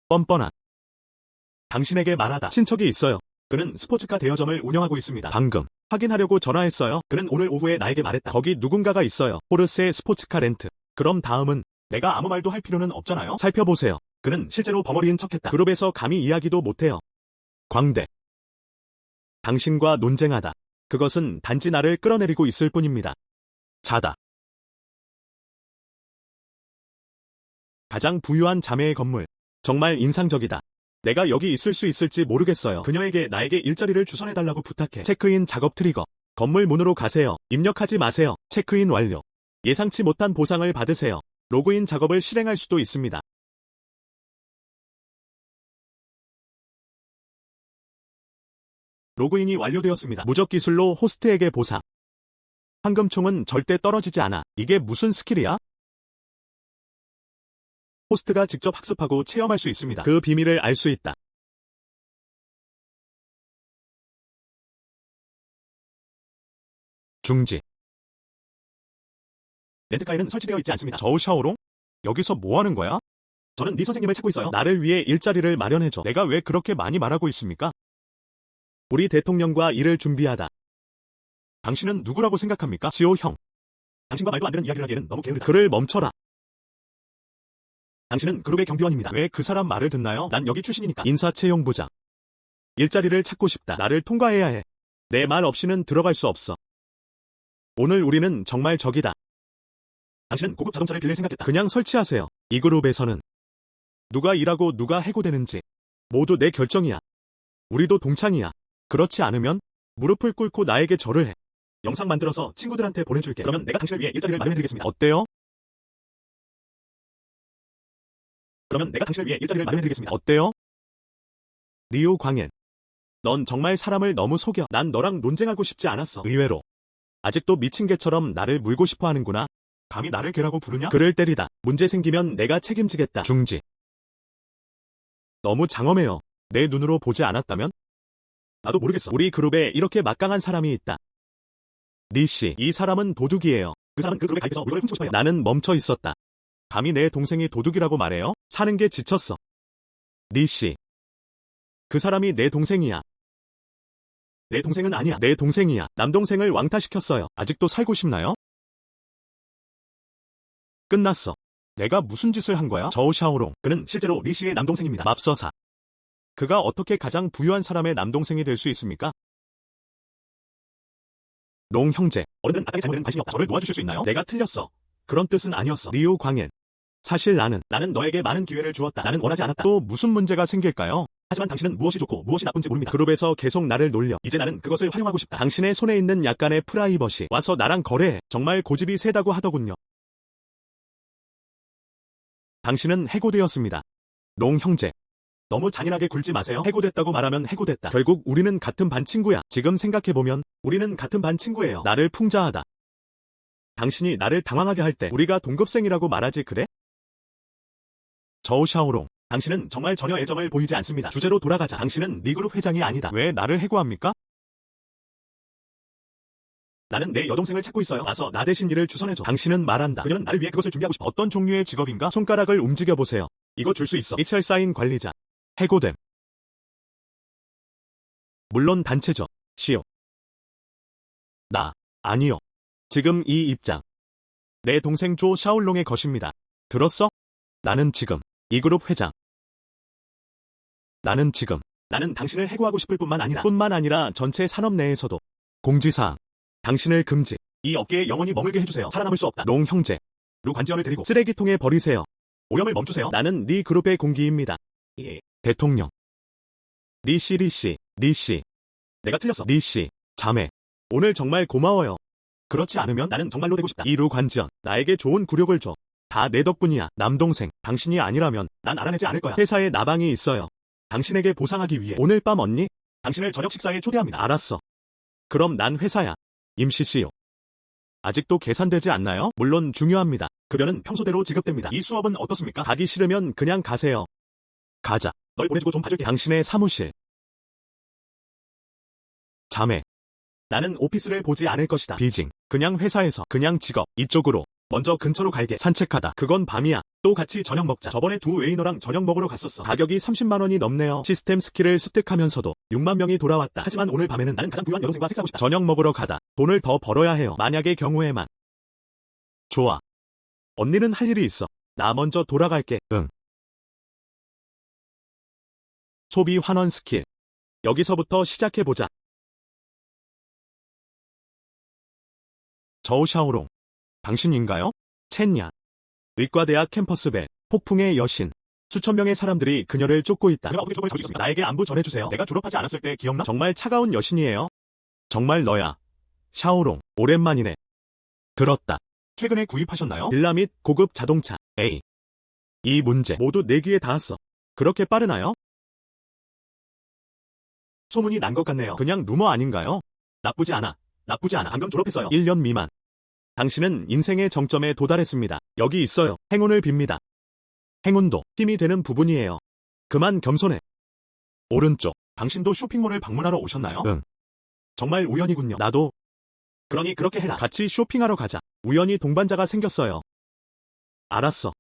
뻔뻔한 당신에게 말하다. 친척이 있어요. 그는 스포츠카 대여점을 운영하고 있습니다. 방금 확인하려고 전화했어요. 그는 오늘 오후에 나에게 말했다. 거기 누군가가 있어요. 포르쉐 스포츠카 렌트. 그럼 다음은 내가 아무 말도 할 필요는 없잖아요. 살펴보세요. 그는 실제로 벙어리인 척했다. 그룹에서 감히 이야기도 못해요. 광대. 당신과 논쟁하다. 그것은 단지 나를 끌어내리고 있을 뿐입니다. 자다. 가장 부유한 자매의 건물. 정말 인상적이다. 내가 여기 있을 수 있을지 모르겠어요. 그녀에게 나에게 일자리를 주선해달라고 부탁해. 체크인 작업 트리거. 건물 문으로 가세요. 입력하지 마세요. 체크인 완료. 예상치 못한 보상을 받으세요. 로그인 작업을 실행할 수도 있습니다. 로그인이 완료되었습니다. 무적 기술로 호스트에게 보상. 황금총은 절대 떨어지지 않아. 이게 무슨 스킬이야? 호스트가 직접 학습하고 체험할 수 있습니다. 그 비밀을 알 수 있다. 중지. 렌트카에는 설치되어 있지 않습니다. 저우 샤오롱? 여기서 뭐 하는 거야? 저는 네 선생님을 찾고 있어요. 나를 위해 일자리를 마련해줘. 내가 왜 그렇게 많이 말하고 있습니까? 우리 대통령과 일을 준비하다. 당신은 누구라고 생각합니까? 지오 형. 당신과 말도 안 되는 이야기를 하기에는 너무 게으르다. 그를 멈춰라. 당신은 그룹의 경비원입니다. 왜 그 사람 말을 듣나요? 난 여기 출신이니까. 인사채용부장. 일자리를 찾고 싶다. 나를 통과해야 해. 내 말 없이는 들어갈 수 없어. 오늘 우리는 정말 적이다. 당신은 고급 자동차를 빌릴 생각했다. 그냥 설치하세요. 이 그룹에서는 누가 일하고 누가 해고되는지 모두 내 결정이야. 우리도 동창이야. 그렇지 않으면 무릎을 꿇고 나에게 절을 해. 영상 만들어서 친구들한테 보내줄게. 그러면 내가 당신을 위해 일자리를 마련해드리겠습니다. 어때요? 어때요? 리우 광엔. 넌 정말 사람을 너무 속여. 난 너랑 논쟁하고 싶지 않았어. 의외로. 아직도 미친 개처럼 나를 물고 싶어 하는구나. 감히 나를 개라고 부르냐? 그를 때리다. 문제 생기면 내가 책임지겠다. 중지. 너무 장엄해요. 내 눈으로 보지 않았다면? 나도 모르겠어. 우리 그룹에 이렇게 막강한 사람이 있다. 리씨. 이 사람은 도둑이에요. 그 사람은 그 그룹에 가입해서 물건을 훔치고 싶어요. 나는 멈춰 있었다. 감히 내 동생이 도둑이라고 말해요? 사는 게 지쳤어. 리씨. 그 사람이 내 동생이야. 내 동생은 아니야. 내 동생이야. 남동생을 왕따시켰어요. 아직도 살고 싶나요? 끝났어. 내가 무슨 짓을 한 거야? 저우 샤오롱. 그는 실제로 리씨의 남동생입니다. 맙서사. 그가 어떻게 가장 부유한 사람의 남동생이 될 수 있습니까? 롱 형제. 어른들은 아까의 잘못에는 관심이 없다. 저를 도와주실 수 있나요? 내가 틀렸어. 그런 뜻은 아니었어. 리우 광엔. 사실 나는 너에게 많은 기회를 주었다. 나는 원하지 않았다. 또 무슨 문제가 생길까요? 하지만 당신은 무엇이 좋고 무엇이 나쁜지 모릅니다. 그룹에서 계속 나를 놀려. 이제 나는 그것을 활용하고 싶다. 당신의 손에 있는 약간의 프라이버시. 와서 나랑 거래해. 정말 고집이 세다고 하더군요. 당신은 해고되었습니다. 롱 형제. 너무 잔인하게 굴지 마세요. 해고됐다고 말하면 해고됐다. 결국 우리는 같은 반 친구야. 지금 생각해보면 우리는 같은 반 친구예요. 나를 풍자하다. 당신이 나를 당황하게 할 때 우리가 동급생이라고 말하지 그래? 저우 샤오롱. 당신은 정말 전혀 애정을 보이지 않습니다. 주제로 돌아가자. 당신은 리그룹 회장이 아니다. 왜 나를 해고합니까? 나는 내 여동생을 찾고 있어요. 와서 나 대신 일을 주선해줘. 당신은 말한다. 그녀는 나를 위해 그것을 준비하고 싶어. 어떤 종류의 직업인가? 손가락을 움직여보세요. 이거 줄 수 있어. HR 사인 관리자. 해고됨. 물론 단체죠. 시오. 아니요. 지금 이 입장. 내 동생 조 샤올롱의 것입니다. 들었어? 나는 지금 이 그룹 회장. 나는 당신을 해고하고 싶을 뿐만 아니라 전체 산업 내에서도 공지사항. 당신을 금지. 이 업계에 영원히 머물게 해주세요. 살아남을 수 없다. 롱 형제. 루 관지연을 데리고 쓰레기통에 버리세요. 오염을 멈추세요. 나는 네 그룹의 공기입니다. 예. 대통령. 리씨. 내가 틀렸어. 리씨. 자매. 오늘 정말 고마워요. 그렇지 않으면 나는 정말로 되고 싶다. 이 루 관지연. 나에게 좋은 굴욕을 줘. 다 내 덕분이야. 남동생. 당신이 아니라면 난 알아내지 않을 거야. 회사에 나방이 있어요. 당신에게 보상하기 위해. 오늘 밤 언니? 당신을 저녁 식사에 초대합니다. 알았어. 그럼 난 회사야. 임시CEO. 아직도 계산되지 않나요? 물론 중요합니다. 급여는 평소대로 지급됩니다. 이 수업은 어떻습니까? 가기 싫으면 그냥 가세요. 가자. 널 보내주고 좀 봐줄게. 당신의 사무실. 자매. 나는 오피스를 보지 않을 것이다. 비징. 그냥 회사에서, 그냥 직업. 이쪽으로. 먼저 근처로 갈게. 산책하다. 그건 밤이야. 또 같이 저녁 먹자. 저번에 두 웨이너랑 저녁 먹으러 갔었어. 가격이 30만 원이 넘네요. 시스템 스킬을 습득하면서도 6만 명이 돌아왔다. 하지만 오늘 밤에는 나는 가장 부유한 여동생과 섹스하고 싶다. 저녁 먹으러 가다. 돈을 더 벌어야 해요. 만약의 경우에만. 좋아. 언니는 할 일이 있어. 나 먼저 돌아갈게. 응. 소비 환원 스킬. 여기서부터 시작해보자. 저우 샤오롱. 당신인가요? 첸야. 의과대학 캠퍼스벨. 폭풍의 여신. 수천 명의 사람들이 그녀를 쫓고 있다. 내가 어떻게 저걸 잡을 수 있습니다. 나에게 안부 전해주세요. 내가 졸업하지 않았을 때 기억나? 정말 차가운 여신이에요. 정말 너야. 샤오롱. 오랜만이네. 들었다. 최근에 구입하셨나요? 빌라 및 고급 자동차. A. 이 문제 모두 내 귀에 닿았어. 그렇게 빠르나요? 소문이 난 것 같네요. 그냥 루머 아닌가요? 나쁘지 않아. 나쁘지 않아. 방금 졸업했어요. 1년 미만. 당신은 인생의 정점에 도달했습니다. 여기 있어요. 행운을 빕니다. 행운도 힘이 되는 부분이에요. 그만 겸손해. 오른쪽. 당신도 쇼핑몰을 방문하러 오셨나요? 응. 정말 우연이군요. 나도. 그러니 그렇게 해라. 같이 쇼핑하러 가자. 우연히 동반자가 생겼어요. 알았어.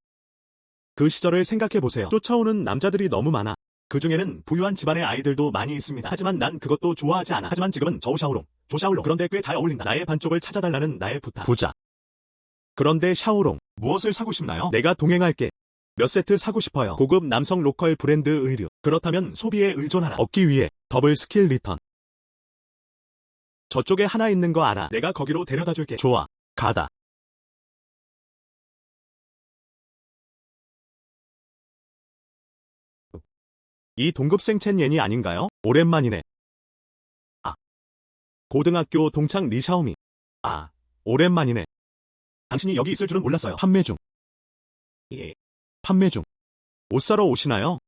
그 시절을 생각해보세요. 쫓아오는 남자들이 너무 많아. 그 중에는 부유한 집안의 아이들도 많이 있습니다. 하지만 난 그것도 좋아하지 않아. 하지만 지금은 저우샤오롱, 조샤오롱. 그런데 꽤 잘 어울린다. 나의 반쪽을 찾아달라는 나의 부탁. 부자. 그런데 샤오롱, 무엇을 사고 싶나요? 내가 동행할게. 몇 세트 사고 싶어요. 고급 남성 로컬 브랜드 의류. 그렇다면 소비에 의존하라. 얻기 위해 더블 스킬 리턴. 저쪽에 하나 있는 거 알아. 내가 거기로 데려다 줄게. 좋아. 가다. 이 동급생 첸옌이 아닌가요? 오랜만이네. 아. 고등학교 동창 리샤오미. 아. 오랜만이네. 당신이 여기 있을 줄은 몰랐어요. 판매 중. 예. 판매 중. 옷 사러 오시나요?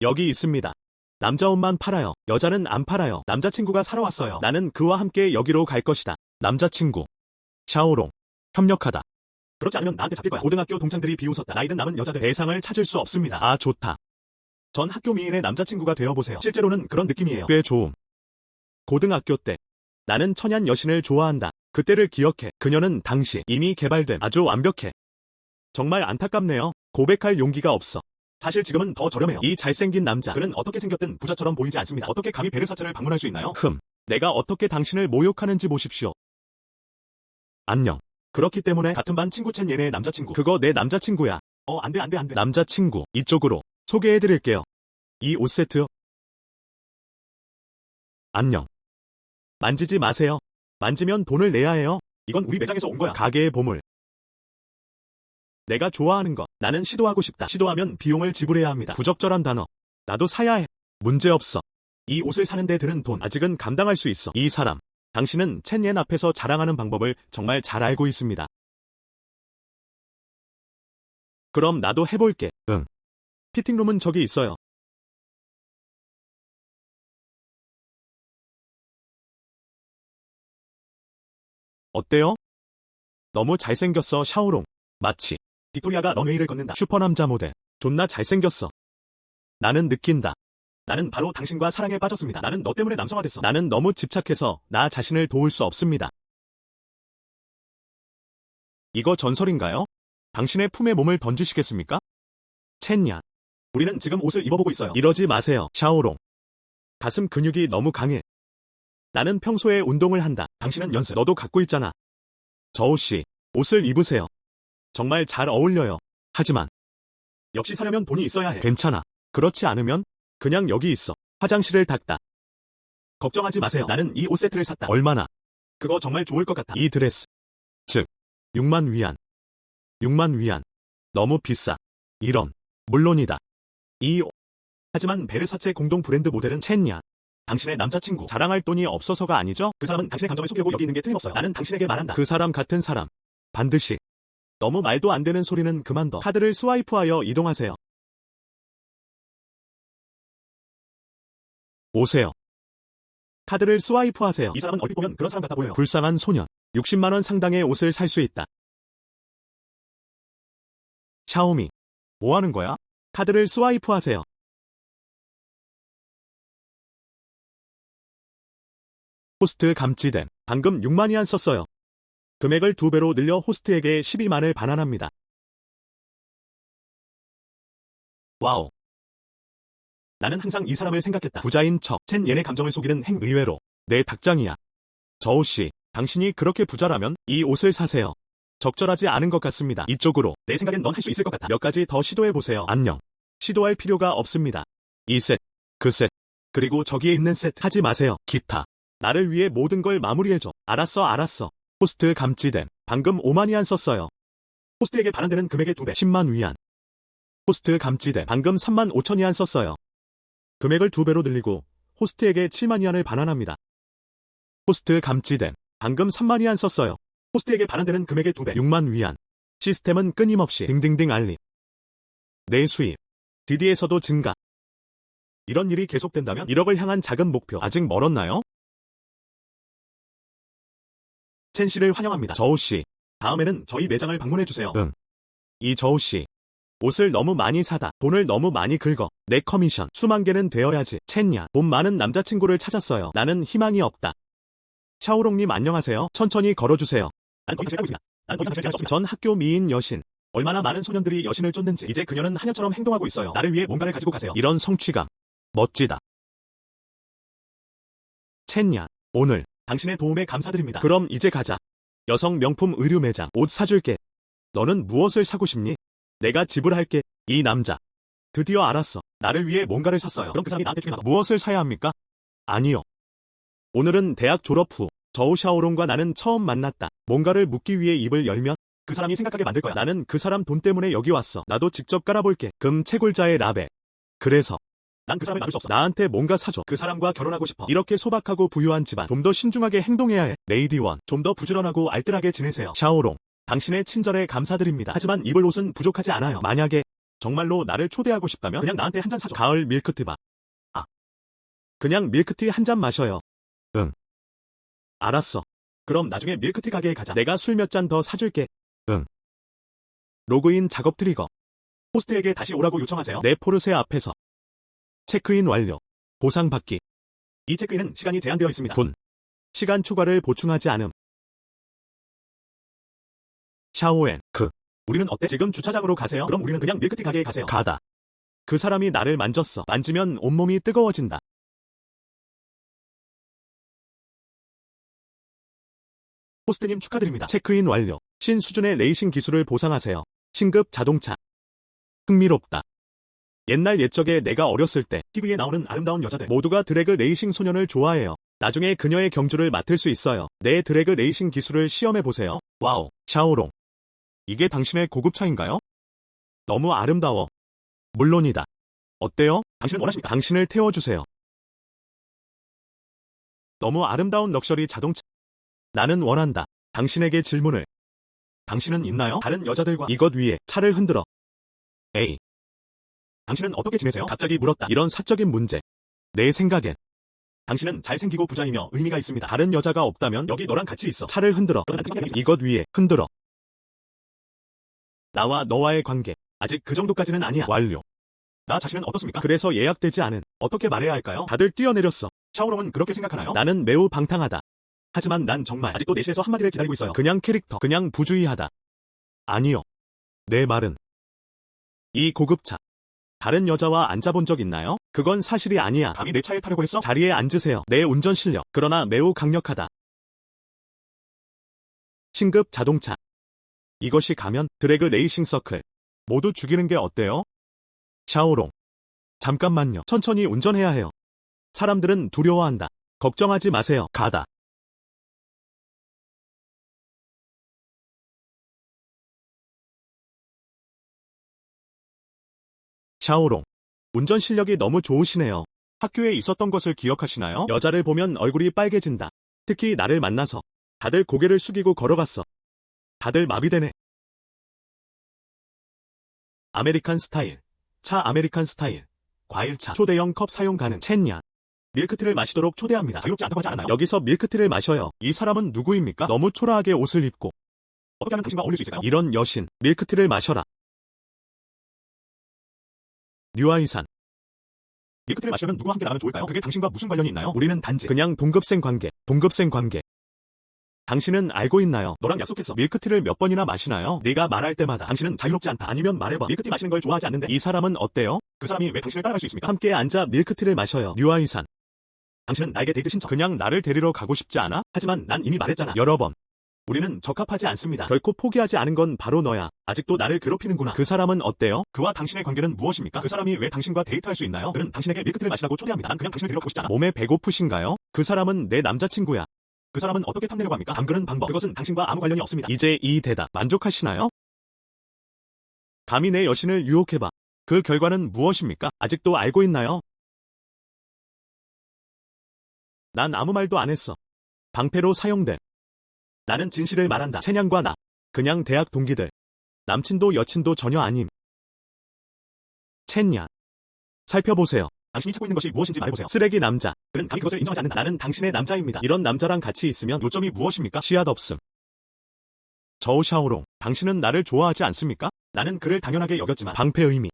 여기 있습니다. 남자 옷만 팔아요. 여자는 안 팔아요. 남자친구가 사러 왔어요. 나는 그와 함께 여기로 갈 것이다. 남자친구. 샤오롱. 협력하다. 그렇지 않으면 나한테 잡힐 거야. 고등학교 동창들이 비웃었다. 나이든 남은 여자들 대상을 찾을 수 없습니다. 아, 좋다. 전 학교 미인의 남자친구가 되어보세요. 실제로는 그런 느낌이에요. 꽤 좋음. 고등학교 때. 나는 천연 여신을 좋아한다. 그때를 기억해. 그녀는 당시 이미 개발된 아주 완벽해. 정말 안타깝네요. 고백할 용기가 없어. 사실 지금은 더 저렴해요. 이 잘생긴 남자. 그는 어떻게 생겼든 부자처럼 보이지 않습니다. 어떻게 감히 베르사체를 방문할 수 있나요? 내가 어떻게 당신을 모욕하는지 보십시오. 안녕. 그렇기 때문에 같은 반 친구 첸옌의 남자친구. 그거 내 남자친구야. 안 돼. 남자친구. 이쪽으로. 소개해드릴게요. 이 옷 세트. 안녕. 만지지 마세요. 만지면 돈을 내야 해요. 이건 우리 매장에서 온 거야. 가게의 보물. 내가 좋아하는 거. 나는 시도하고 싶다. 시도하면 비용을 지불해야 합니다. 부적절한 단어. 나도 사야 해. 문제없어. 이 옷을 사는데 드는 돈. 아직은 감당할 수 있어. 이 사람. 당신은 첸옌 앞에서 자랑하는 방법을 정말 잘 알고 있습니다. 그럼 나도 해볼게. 응. 피팅룸은 저기 있어요. 어때요? 너무 잘생겼어, 샤오롱. 마치 빅토리아가 런웨이를 걷는다. 슈퍼남자 모델. 존나 잘생겼어. 나는 느낀다. 나는 바로 당신과 사랑에 빠졌습니다. 나는 너 때문에 남성화됐어. 나는 너무 집착해서 나 자신을 도울 수 없습니다. 이거 전설인가요? 당신의 품에 몸을 던지시겠습니까? 첸야. 우리는 지금 옷을 입어보고 있어요. 이러지 마세요, 샤오롱. 가슴 근육이 너무 강해. 나는 평소에 운동을 한다. 당신은 연습. 너도 갖고 있잖아. 저우씨, 옷을 입으세요. 정말 잘 어울려요. 하지만 역시 사려면 돈이 있어야 해. 괜찮아. 그렇지 않으면 그냥 여기 있어. 화장실을 닦다. 걱정하지 마세요. 나는 이 옷 세트를 샀다. 얼마나? 그거 정말 좋을 것 같아. 이 드레스. 즉, 6만 위안. 6만 위안. 너무 비싸. 이런. 물론이다. 이 옷. 하지만 베르사체 공동 브랜드 모델은 첸야. 당신의 남자친구. 자랑할 돈이 없어서가 아니죠? 그 사람은 당신의 감정을 속이려고 여기 있는 게 틀림없어요. 나는 당신에게 말한다. 그 사람 같은 사람. 반드시. 너무 말도 안 되는 소리는 그만둬. 카드를 스와이프하여 이동하세요. 오세요. 카드를 스와이프하세요. 이 사람은 얼핏 보면 그런 사람 같아 보여요. 불쌍한 소년. 60만 원 상당의 옷을 살 수 있다. 샤오미. 뭐 하는 거야? 카드를 스와이프하세요. 호스트 감지됨. 방금 6만 위안 썼어요. 금액을 2배로 늘려 호스트에게 12만을 반환합니다. 와우. 나는 항상 이 사람을 생각했다. 부자인 척. 쟨 얘네 감정을 속이는 행 의외로 내 닭장이야. 저우씨, 당신이 그렇게 부자라면 이 옷을 사세요. 적절하지 않은 것 같습니다. 이쪽으로. 내 생각엔 넌 할 수 있을 것 같아. 몇 가지 더 시도해보세요. 안녕. 시도할 필요가 없습니다. 이 셋, 그 셋, 그리고 저기에 있는 셋 하지 마세요. 기타. 나를 위해 모든 걸 마무리해줘. 알았어. 호스트 감지됨. 방금 5만 위안 썼어요. 호스트에게 반환되는 금액의 2배. 10만 위안. 호스트 감지됨. 방금 3만 5천 위안 썼어요. 금액을 2배로 늘리고 호스트에게 7만 위안을 반환합니다. 호스트 감지됨. 방금 3만 위안 썼어요. 호스트에게 반환되는 금액의 2배. 6만 위안. 시스템은 끊임없이 딩딩딩 알림. 내 수입. 디디에서도 증가. 이런 일이 계속된다면 1억을 향한 작은 목표 아직 멀었나요? 첸 씨를 환영합니다. 저우 씨. 다음에는 저희 매장을 방문해주세요. 응. 이 저우 씨. 옷을 너무 많이 사다. 돈을 너무 많이 긁어. 내 커미션 수만 개는 되어야지. 첸야. 돈 많은 남자친구를 찾았어요. 나는 희망이 없다. 샤오롱님 안녕하세요. 천천히 걸어주세요. 난 더 이상 하고 있습니다. 난 더 이상 할 수 없습니다. 전 학교 미인 여신. 얼마나 많은 소년들이 여신을 쫓는지 이제 그녀는 하녀처럼 행동하고 있어요. 나를 위해 뭔가를 가지고 가세요. 이런 성취감. 멋지다. 첸야. 오늘 당신의 도움에 감사드립니다. 그럼 이제 가자. 여성 명품 의류 매장. 옷 사줄게. 너는 무엇을 사고 싶니? 내가 지불할게. 이 남자. 드디어 알았어. 나를 위해 뭔가를 샀어요. 그럼 그 사람이 나한테 주면 무엇을 사야 합니까? 아니요. 오늘은 대학 졸업 후 저우 샤오롱과 나는 처음 만났다. 뭔가를 묻기 위해 입을 열면 그 사람이 생각하게 만들 거야. 나는 그 사람 돈 때문에 여기 왔어. 나도 직접 깔아볼게. 금 채굴자의 라벨. 그래서 난 그 사람을 막을 수 없어. 나한테 뭔가 사줘. 그 사람과 결혼하고 싶어. 이렇게 소박하고 부유한 집안. 좀 더 신중하게 행동해야 해. 레이디 원. 좀 더 부지런하고 알뜰하게 지내세요. 샤오롱. 당신의 친절에 감사드립니다. 하지만 입을 옷은 부족하지 않아요. 만약에 정말로 나를 초대하고 싶다면 그냥 나한테 한 잔 사줘. 가을 밀크티바. 아. 그냥 밀크티 한 잔 마셔요. 응. 알았어. 그럼 나중에 밀크티 가게에 가자. 내가 술 몇 잔 더 사줄게. 응. 로그인 작업 트리거. 호스트에게 다시 오라고 요청하세요. 내 포르쉐 앞에서. 체크인 완료. 보상 받기. 이 체크인은 시간이 제한되어 있습니다. 분. 시간 초과를 보충하지 않음. 샤오엔. 우리는 어때? 지금 주차장으로 가세요. 그럼 우리는 그냥 밀크티 가게에 가세요. 가다. 그 사람이 나를 만졌어. 만지면 온몸이 뜨거워진다. 호스트님 축하드립니다. 체크인 완료. 신수준의 레이싱 기술을 보상하세요. 신급 자동차. 흥미롭다. 옛날 옛적에 내가 어렸을 때 TV에 나오는 아름다운 여자들 모두가 드래그 레이싱 소년을 좋아해요. 나중에 그녀의 경주를 맡을 수 있어요. 내 드래그 레이싱 기술을 시험해보세요. 와우. 샤오롱. 이게 당신의 고급차인가요? 너무 아름다워. 물론이다. 어때요? 당신은 원하십니까? 당신을 태워주세요. 너무 아름다운 럭셔리 자동차. 나는 원한다. 당신에게 질문을. 당신은 있나요? 다른 여자들과 이것 위에 차를 흔들어. 에이. 당신은 어떻게 지내세요? 갑자기 물었다. 이런 사적인 문제. 내 생각엔. 당신은 잘생기고 부자이며 의미가 있습니다. 다른 여자가 없다면 여기 너랑 같이 있어. 차를 흔들어. 이것 위에 흔들어. 나와 너와의 관계. 아직 그 정도까지는 아니야. 완료. 나 자신은 어떻습니까? 그래서 예약되지 않은. 어떻게 말해야 할까요? 다들 뛰어내렸어. 샤오롱은 그렇게 생각하나요? 나는 매우 방탕하다. 하지만 난 정말 아직도 내실에서 한마디를 기다리고 있어요. 그냥 캐릭터. 그냥 부주의하다. 아니요. 내 말은. 이 고급차. 다른 여자와 앉아본 적 있나요? 그건 사실이 아니야. 감히 내 차에 타려고 했어? 자리에 앉으세요. 내 운전 실력. 그러나 매우 강력하다. 신급 자동차. 이것이 가면 드래그 레이싱 서클. 모두 죽이는 게 어때요? 샤오롱. 잠깐만요. 천천히 운전해야 해요. 사람들은 두려워한다. 걱정하지 마세요. 가다. 샤오롱. 운전 실력이 너무 좋으시네요. 학교에 있었던 것을 기억하시나요? 여자를 보면 얼굴이 빨개진다. 특히 나를 만나서. 다들 고개를 숙이고 걸어갔어. 다들 마비되네. 아메리칸 스타일. 차 아메리칸 스타일. 과일차. 초대형 컵 사용 가능. 첸야. 밀크티를 마시도록 초대합니다. 자유롭지 않다고 하지 않았나요? 여기서 밀크티를 마셔요. 이 사람은 누구입니까? 너무 초라하게 옷을 입고. 어떻게 하면 당신과 어울릴 수 있을까요? 이런 여신. 밀크티를 마셔라. 류아이산. 밀크티를 마시려면 누구와 함께 나가면 좋을까요? 그게 당신과 무슨 관련이 있나요? 우리는 단지 그냥 동급생 관계. 동급생 관계. 당신은 알고 있나요? 너랑 약속했어. 밀크티를 몇 번이나 마시나요? 네가 말할 때마다 당신은 자유롭지 않다. 아니면 말해봐. 밀크티 마시는 걸 좋아하지 않는데 이 사람은 어때요? 그 사람이 왜 당신을 따라갈 수 있습니까? 함께 앉아 밀크티를 마셔요. 류아이산. 당신은 나에게 데이트 신청. 그냥 나를 데리러 가고 싶지 않아? 하지만 난 이미 말했잖아. 여러 번. 우리는 적합하지 않습니다. 결코 포기하지 않은 건 바로 너야. 아직도 나를 괴롭히는구나. 그 사람은 어때요? 그와 당신의 관계는 무엇입니까? 그 사람이 왜 당신과 데이트할 수 있나요? 그는 당신에게 밀크티를 마시라고 초대합니다. 난 그냥 당신을 데리러 가고 싶지 않아. 몸에 배고프신가요? 그 사람은 내 남자친구야. 그 사람은 어떻게 탐내려고 합니까? 담그는 방법. 그것은 당신과 아무 관련이 없습니다. 이제 이 대답 만족하시나요? 감히 내 여신을 유혹해봐. 그 결과는 무엇입니까? 아직도 알고 있나요? 난 아무 말도 안 했어. 방패로 사용돼. 나는 진실을 말한다. 채냥과 나. 그냥 대학 동기들. 남친도 여친도 전혀 아님. 첸냐. 살펴보세요. 당신이 찾고 있는 것이 무엇인지 말해보세요. 쓰레기 남자. 그는 감히 그것을 인정하지 않는다. 나는 당신의 남자입니다. 이런 남자랑 같이 있으면 요점이 무엇입니까? 씨앗 없음. 저우 샤오롱. 당신은 나를 좋아하지 않습니까? 나는 그를 당연하게 여겼지만 방패 의미.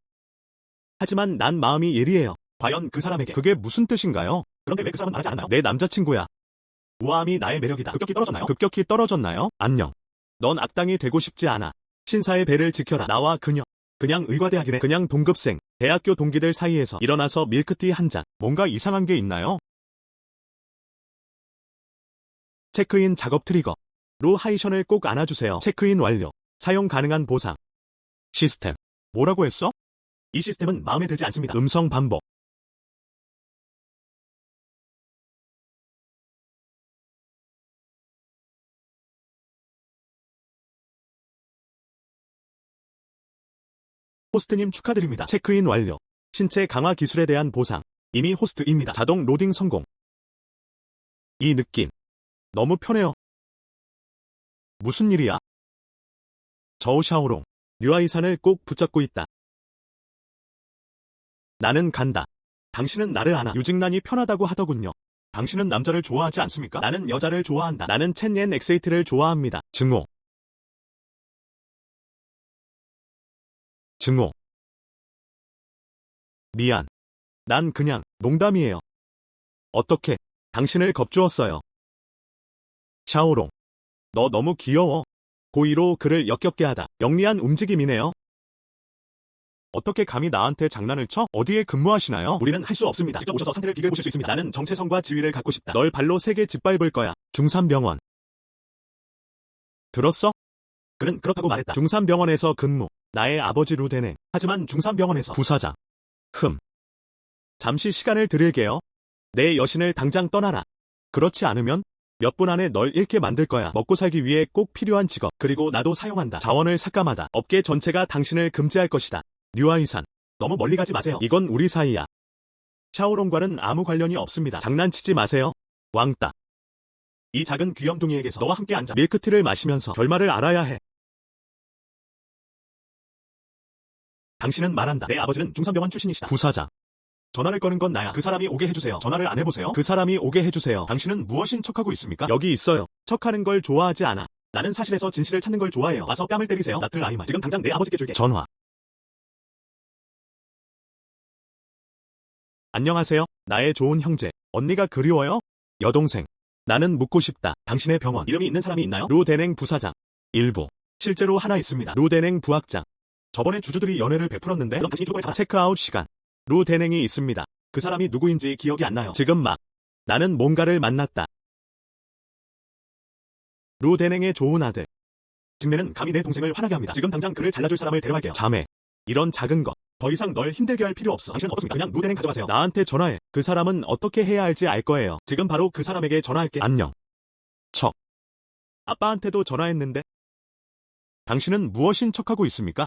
하지만 난 마음이 예리해요. 과연 그 사람에게 그게 무슨 뜻인가요? 그런데 왜 그 사람은 말하지 않았나요? 내 남자친구야. 우아함이 나의 매력이다. 급격히 떨어졌나요? 급격히 떨어졌나요? 안녕. 넌 악당이 되고 싶지 않아. 신사의 배를 지켜라. 나와 그녀. 그냥 의과대학이래. 그냥 동급생. 대학교 동기들 사이에서 일어나서 밀크티 한 잔. 뭔가 이상한 게 있나요? 체크인 작업 트리거. 로 하이션을 꼭 안아주세요. 체크인 완료. 사용 가능한 보상. 시스템. 뭐라고 했어? 이 시스템은 마음에 들지 않습니다. 음성 반복. 호스트님 축하드립니다. 체크인 완료. 신체 강화 기술에 대한 보상. 이미 호스트입니다. 자동 로딩 성공. 이 느낌. 너무 편해요. 무슨 일이야? 저우 샤오롱. 류아이산을 꼭 붙잡고 있다. 나는 간다. 당신은 나를 아나. 유직난이 편하다고 하더군요. 당신은 남자를 좋아하지 않습니까? 나는 여자를 좋아한다. 나는 첸옌 엑세이트를 좋아합니다. 증오. 증오. 미안. 난 그냥 농담이에요. 어떻게? 당신을 겁주었어요. 샤오롱. 너 너무 귀여워. 고의로 그를 역겹게 하다. 영리한 움직임이네요. 어떻게 감히 나한테 장난을 쳐? 어디에 근무하시나요? 우리는 할 수 없습니다. 직접 오셔서 상태를 비교해 보실 수 있습니다. 나는 정체성과 지위를 갖고 싶다. 널 발로 세게 짓밟을 거야. 중산병원. 들었어? 그는 그렇다고 말했다. 중산병원에서 근무. 나의 아버지 루데네. 하지만 중산병원에서 부사장. 잠시 시간을 드릴게요. 내 여신을 당장 떠나라. 그렇지 않으면 몇 분 안에 널 잃게 만들 거야. 먹고 살기 위해 꼭 필요한 직업. 그리고 나도 사용한다. 자원을 삭감하다. 업계 전체가 당신을 금지할 것이다. 류아이산. 너무 멀리 가지 마세요. 이건 우리 사이야. 샤오롱과는 아무 관련이 없습니다. 장난치지 마세요. 왕따. 이 작은 귀염둥이에게서 너와 함께 앉아 밀크티를 마시면서 결말을 알아야 해. 당신은 말한다. 내 아버지는 중산병원 출신이시다. 부사장. 전화를 꺼는 건 나야. 그 사람이 오게 해주세요. 전화를 안 해보세요. 그 사람이 오게 해주세요. 당신은 무엇인 척하고 있습니까? 여기 있어요. 척하는 걸 좋아하지 않아. 나는 사실에서 진실을 찾는 걸 좋아해요. 와서 뺨을 때리세요. 나틀 아이말. 지금 당장 내 아버지께 줄게. 전화. 안녕하세요. 나의 좋은 형제. 언니가 그리워요? 여동생. 나는 묻고 싶다. 당신의 병원. 이름이 있는 사람이 있나요? 루데냉 부사장. 일부. 실제로 하나 있습니다. 루데냉 부학장. 저번에 주주들이 연애를 베풀었는데 그럼 당신이 주도에 체크아웃 시간. 루데냉이 있습니다. 그 사람이 누구인지 기억이 안 나요. 지금 막. 나는 뭔가를 만났다. 루데냉의 좋은 아들. 직내는 감히 내 동생을 화나게 합니다. 지금 당장 그를 잘라줄 사람을 데려갈게요. 자매. 이런 작은 것. 더 이상 널 힘들게 할 필요 없어. 당신은 어떻습니까? 그냥 루데냉 가져가세요. 나한테 전화해. 그 사람은 어떻게 해야 할지 알 거예요. 지금 바로 그 사람에게 전화할게. 안녕. 척. 아빠한테도 전화했는데. 당신은 무엇인 척하고 있습니까?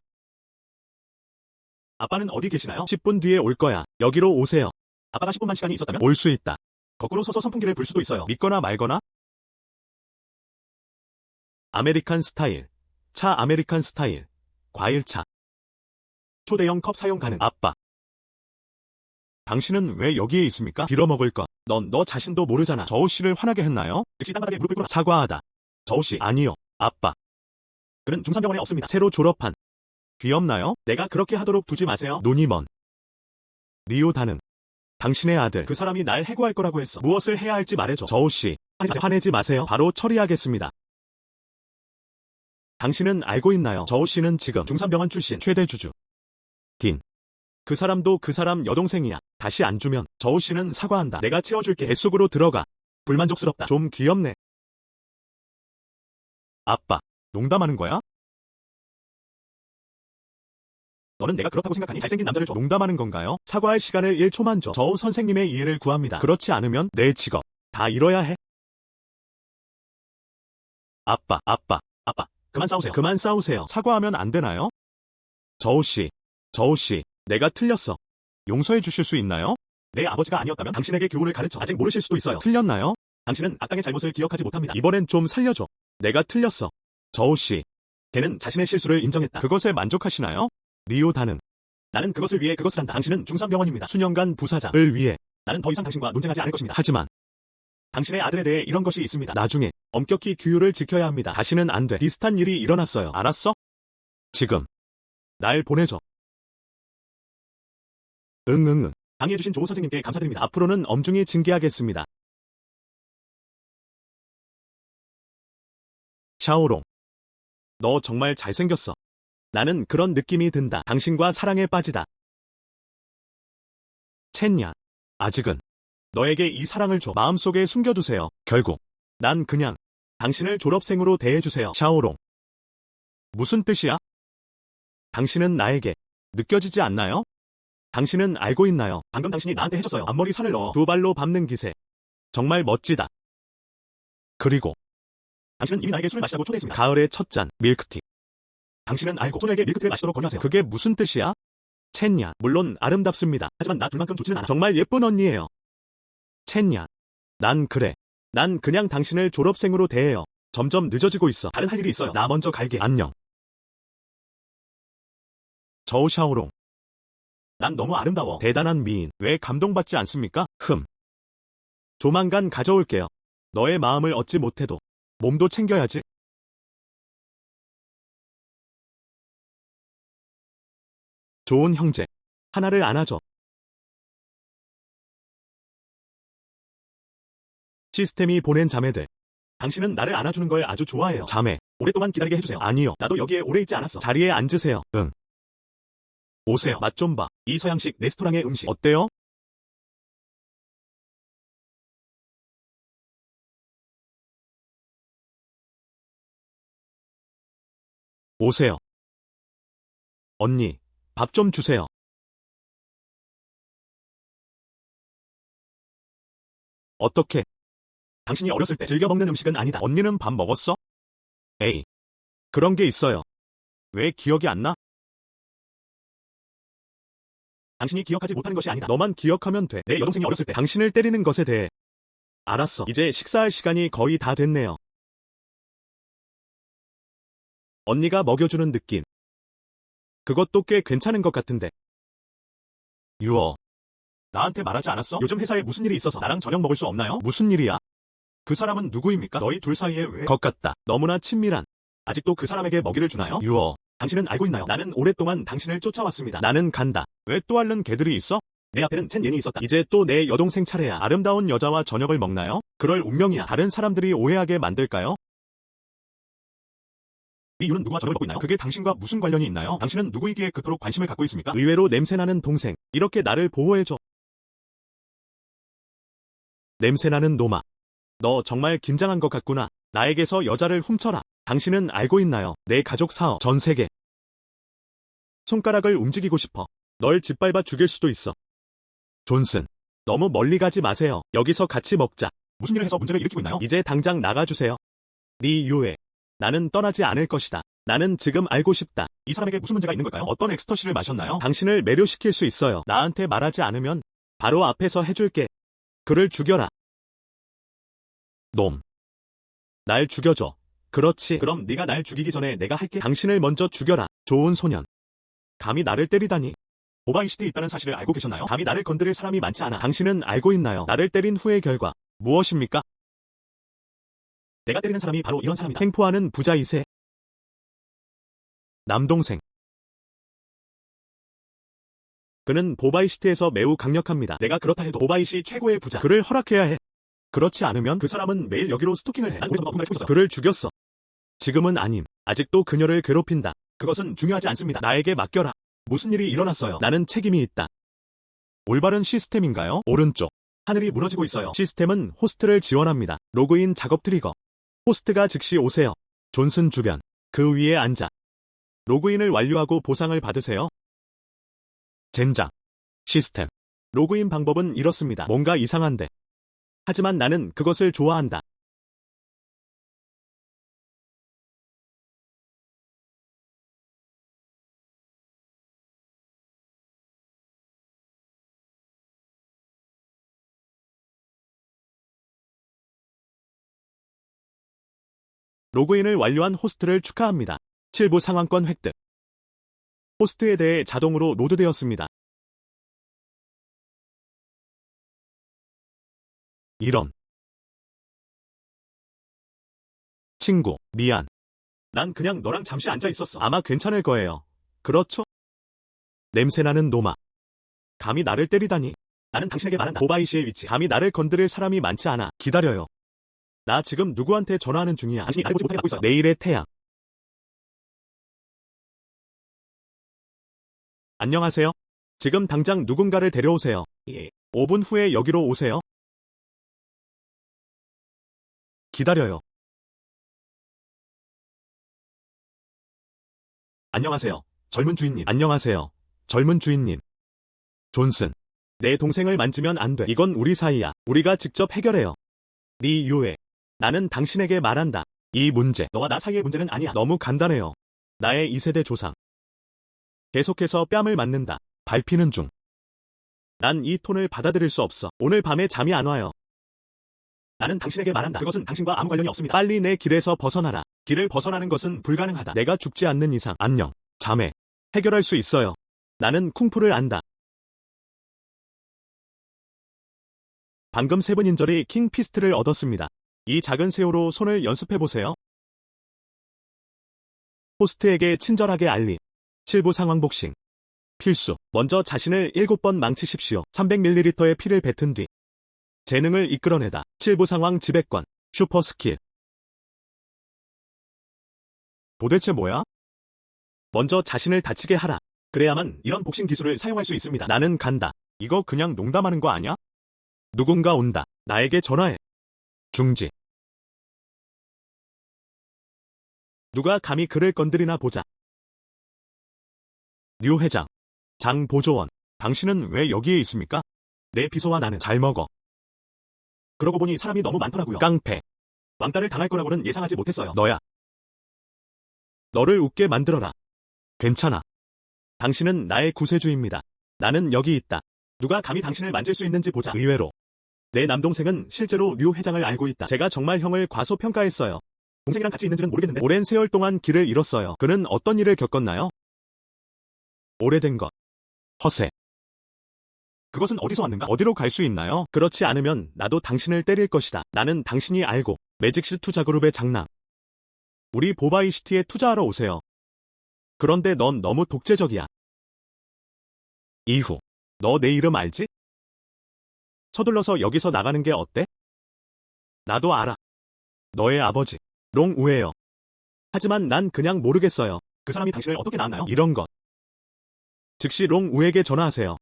아빠는 어디 계시나요? 10분 뒤에 올 거야. 여기로 오세요. 아빠가 10분만 시간이 있었다면 올 수 있다. 거꾸로 서서 선풍기를 불 수도 있어요. 믿거나 말거나. 아메리칸 스타일. 차 아메리칸 스타일. 과일차. 초대형 컵 사용 가능. 아빠. 당신은 왜 여기에 있습니까? 빌어먹을 것. 넌 너 자신도 모르잖아. 저우 씨를 화나게 했나요? 즉시 땅바닥에 무릎을 꿇어 사과하다. 저우 씨. 아니요. 아빠. 그는 중산병원에 없습니다. 새로 졸업한. 귀엽나요? 내가 그렇게 하도록 두지 마세요. 눈이 먼. 리오 다능. 당신의 아들, 그 사람이 날 해고할 거라고 했어. 무엇을 해야 할지 말해줘. 저우씨, 화내지 마세요. 바로 처리하겠습니다. 당신은 알고 있나요? 저우씨는 지금 중산병원 출신 최대 주주 딘. 그 사람도 그 사람 여동생이야. 다시 안 주면 저우씨는 사과한다. 내가 채워줄게. 뱃속으로 들어가. 불만족스럽다. 좀 귀엽네. 아빠, 농담하는 거야? 너는 내가 그렇다고 생각하니? 잘생긴 남자를 줘. 농담하는 건가요? 사과할 시간을 1초만 줘. 저우 선생님의 이해를 구합니다. 그렇지 않으면 내 직업 다 잃어야 해. 아빠. 그만 싸우세요. 그만 싸우세요. 사과하면 안 되나요? 저우씨, 내가 틀렸어. 용서해 주실 수 있나요? 내 아버지가 아니었다면 당신에게 교훈을 가르쳐. 아직 모르실 수도 있어요. 틀렸나요? 당신은 악당의 잘못을 기억하지 못합니다. 이번엔 좀 살려줘. 내가 틀렸어. 저우씨, 걔는 자신의 실수를 인정했다. 그것에 만족하시나요? 리오다는 나는 그것을 위해 그것을 한다. 당신은 중산병원입니다. 수년간 부사장을 위해 나는 더 이상 당신과 논쟁하지 않을 것입니다. 하지만 당신의 아들에 대해 이런 것이 있습니다. 나중에 엄격히 규율을 지켜야 합니다. 다시는 안 돼. 비슷한 일이 일어났어요. 알았어? 지금 날 보내줘. 응. 강의해주신 조 선생님께 감사드립니다. 앞으로는 엄중히 징계하겠습니다. 샤오롱, 너 정말 잘생겼어. 나는 그런 느낌이 든다. 당신과 사랑에 빠지다. 첸야, 아직은 너에게 이 사랑을 줘. 마음속에 숨겨두세요. 결국 난 그냥 당신을 졸업생으로 대해주세요. 샤오롱, 무슨 뜻이야? 당신은 나에게 느껴지지 않나요? 당신은 알고 있나요? 방금 당신이 나한테 해줬어요. 앞머리 산을 넣어 두 발로 밟는 기세. 정말 멋지다. 그리고 당신은 이미 나에게 술을 마시자고 초대했습니다. 가을의 첫 잔, 밀크티. 당신은 알고 소녀에게 밀크티를 마시도록 권유하세요. 그게 무슨 뜻이야? 첸야, 물론 아름답습니다. 하지만 나 둘만큼 좋지는 않아. 정말 예쁜 언니예요. 첸야, 난 그래. 난 그냥 당신을 졸업생으로 대해요. 점점 늦어지고 있어. 다른 할 일이 있어요. 나 먼저 갈게. 안녕. 저우 샤오롱, 난 너무 아름다워. 대단한 미인. 왜 감동받지 않습니까? 조만간 가져올게요. 너의 마음을 얻지 못해도 몸도 챙겨야지. 좋은 형제. 하나를 안아줘. 시스템이 보낸 자매들. 당신은 나를 안아주는 걸 아주 좋아해요. 자매, 오랫동안 기다리게 해주세요. 아니요, 나도 여기에 오래 있지 않았어. 자리에 앉으세요. 응. 오세요. 맛 좀 봐. 이 서양식 레스토랑의 음식 어때요? 오세요. 언니, 밥 좀 주세요. 어떻게? 당신이 어렸을 때 즐겨 먹는 음식은 아니다. 언니는 밥 먹었어? 에이, 그런 게 있어요. 왜 기억이 안 나? 당신이 기억하지 못하는 것이 아니다. 너만 기억하면 돼. 내 여동생이 어렸을 때 당신을 때리는 것에 대해. 알았어. 이제 식사할 시간이 거의 다 됐네요. 언니가 먹여주는 느낌. 그것도 꽤 괜찮은 것 같은데. 유어, 나한테 말하지 않았어? 요즘 회사에 무슨 일이 있어서 나랑 저녁 먹을 수 없나요? 무슨 일이야? 그 사람은 누구입니까? 너희 둘 사이에 왜? 것 같다. 너무나 친밀한. 아직도 그 사람에게 먹이를 주나요? 유어, 당신은 알고 있나요? 나는 오랫동안 당신을 쫓아왔습니다. 나는 간다. 왜 또 앓는 개들이 있어? 내 앞에는 첸 옌이 있었다. 이제 또 내 여동생 차례야. 아름다운 여자와 저녁을 먹나요? 그럴 운명이야. 다른 사람들이 오해하게 만들까요? 이 이유는 누구와 저녁을 먹고 있나요? 그게 당신과 무슨 관련이 있나요? 당신은 누구에게 그토록 관심을 갖고 있습니까? 의외로 냄새나는 동생. 이렇게 나를 보호해줘. 냄새나는 노마. 너 정말 긴장한 것 같구나. 나에게서 여자를 훔쳐라. 당신은 알고 있나요? 내 가족 사업 전 세계. 손가락을 움직이고 싶어. 널 짓밟아 죽일 수도 있어. 존슨, 너무 멀리 가지 마세요. 여기서 같이 먹자. 무슨 일을 해서 문제를 일으키고 있나요? 이제 당장 나가주세요. 리 유에. 나는 떠나지 않을 것이다. 나는 지금 알고 싶다. 이 사람에게 무슨 문제가 있는 걸까요? 어떤 엑스터시를 마셨나요? 당신을 매료시킬 수 있어요. 나한테 말하지 않으면 바로 앞에서 해줄게. 그를 죽여라. 놈. 날 죽여줘. 그렇지. 그럼 네가 날 죽이기 전에 내가 할게. 당신을 먼저 죽여라. 좋은 소년. 감히 나를 때리다니. 오바이시티에 있다는 사실을 알고 계셨나요? 감히 나를 건드릴 사람이 많지 않아. 당신은 알고 있나요? 나를 때린 후의 결과 무엇입니까? 내가 때리는 사람이 바로 이런 사람이다. 횡포하는 부자 2세. 남동생. 그는 보바이시티에서 매우 강력합니다. 내가 그렇다 해도 보바이시 최고의 부자. 그를 허락해야 해. 그렇지 않으면 그 사람은 매일 여기로 스토킹을 해. 난 우리 뭔가 죽었어. 그를 죽였어. 지금은 아님. 아직도 그녀를 괴롭힌다. 그것은 중요하지 않습니다. 나에게 맡겨라. 무슨 일이 일어났어요? 나는 책임이 있다. 올바른 시스템인가요? 오른쪽. 하늘이 무너지고 있어요. 시스템은 호스트를 지원합니다. 로그인 작업 트리거. 호스트가 즉시 오세요. 존슨 주변. 그 위에 앉아. 로그인을 완료하고 보상을 받으세요. 젠장. 시스템. 로그인 방법은 이렇습니다. 뭔가 이상한데. 하지만 나는 그것을 좋아한다. 로그인을 완료한 호스트를 축하합니다. 7부 상황권 획득. 호스트에 대해 자동으로 로드되었습니다. 이런. 친구, 미안. 난 그냥 너랑 잠시 앉아 있었어. 아마 괜찮을 거예요. 그렇죠? 냄새나는 노마. 감히 나를 때리다니. 나는 당신에게 말한다. 보바이시의 위치. 감히 나를 건드릴 사람이 많지 않아. 기다려요. 나 지금 누구한테 전화하는 중이야. 당신이 나를 보지 못하게 막고 있어요. 내일의 태양. 안녕하세요. 지금 당장 누군가를 데려오세요. 예. 5분 후에 여기로 오세요. 기다려요. 안녕하세요. 젊은 주인님. 안녕하세요. 젊은 주인님. 존슨. 내 동생을 만지면 안 돼. 이건 우리 사이야. 우리가 직접 해결해요. 리 유에. 나는 당신에게 말한다. 이 문제, 너와 나 사이의 문제는 아니야. 너무 간단해요. 나의 2세대 조상. 계속해서 뺨을 맞는다. 밟히는 중. 난 이 톤을 받아들일 수 없어. 오늘 밤에 잠이 안 와요. 나는 당신에게 말한다. 그것은 당신과 아무 관련이 없습니다. 빨리 내 길에서 벗어나라. 길을 벗어나는 것은 불가능하다. 내가 죽지 않는 이상. 안녕. 자매. 해결할 수 있어요. 나는 쿵푸를 안다. 방금 세븐 인절이 킹 피스트를 얻었습니다. 이 작은 세호로 손을 연습해보세요. 호스트에게 친절하게 알림. 7부 상황 복싱. 필수. 먼저 자신을 7번 망치십시오. 300ml의 피를 뱉은 뒤. 재능을 이끌어내다. 7부 상황 지배권. 슈퍼 스킬. 도대체 뭐야? 먼저 자신을 다치게 하라. 그래야만 이런 복싱 기술을 사용할 수 있습니다. 나는 간다. 이거 그냥 농담하는 거 아니야? 누군가 온다. 나에게 전화해. 중지. 누가 감히 그를 건드리나 보자. 류 회장. 장 보조원. 당신은 왜 여기에 있습니까? 내 비서와 나는 잘 먹어. 그러고 보니 사람이 너무 많더라고요. 깡패. 왕따를 당할 거라고는 예상하지 못했어요. 너야. 너를 웃게 만들어라. 괜찮아. 당신은 나의 구세주입니다. 나는 여기 있다. 누가 감히 당신을 만질 수 있는지 보자. 의외로. 내 남동생은 실제로 류 회장을 알고 있다. 제가 정말 형을 과소평가했어요. 동생이랑 같이 있는지는 모르겠는데 오랜 세월 동안 길을 잃었어요. 그는 어떤 일을 겪었나요? 오래된 것. 허세. 그것은 어디서 왔는가? 어디로 갈 수 있나요? 그렇지 않으면 나도 당신을 때릴 것이다. 나는 당신이 알고. 매직시 투자그룹의 장남. 우리 보바이시티에 투자하러 오세요. 그런데 넌 너무 독재적이야. 이후. 너 내 이름 알지? 서둘러서 여기서 나가는 게 어때? 나도 알아. 너의 아버지. 롱 우예요. 하지만 난 그냥 모르겠어요. 그 사람이 당신을 어떻게 낳았나요? 이런 것. 즉시 롱 우에게 전화하세요.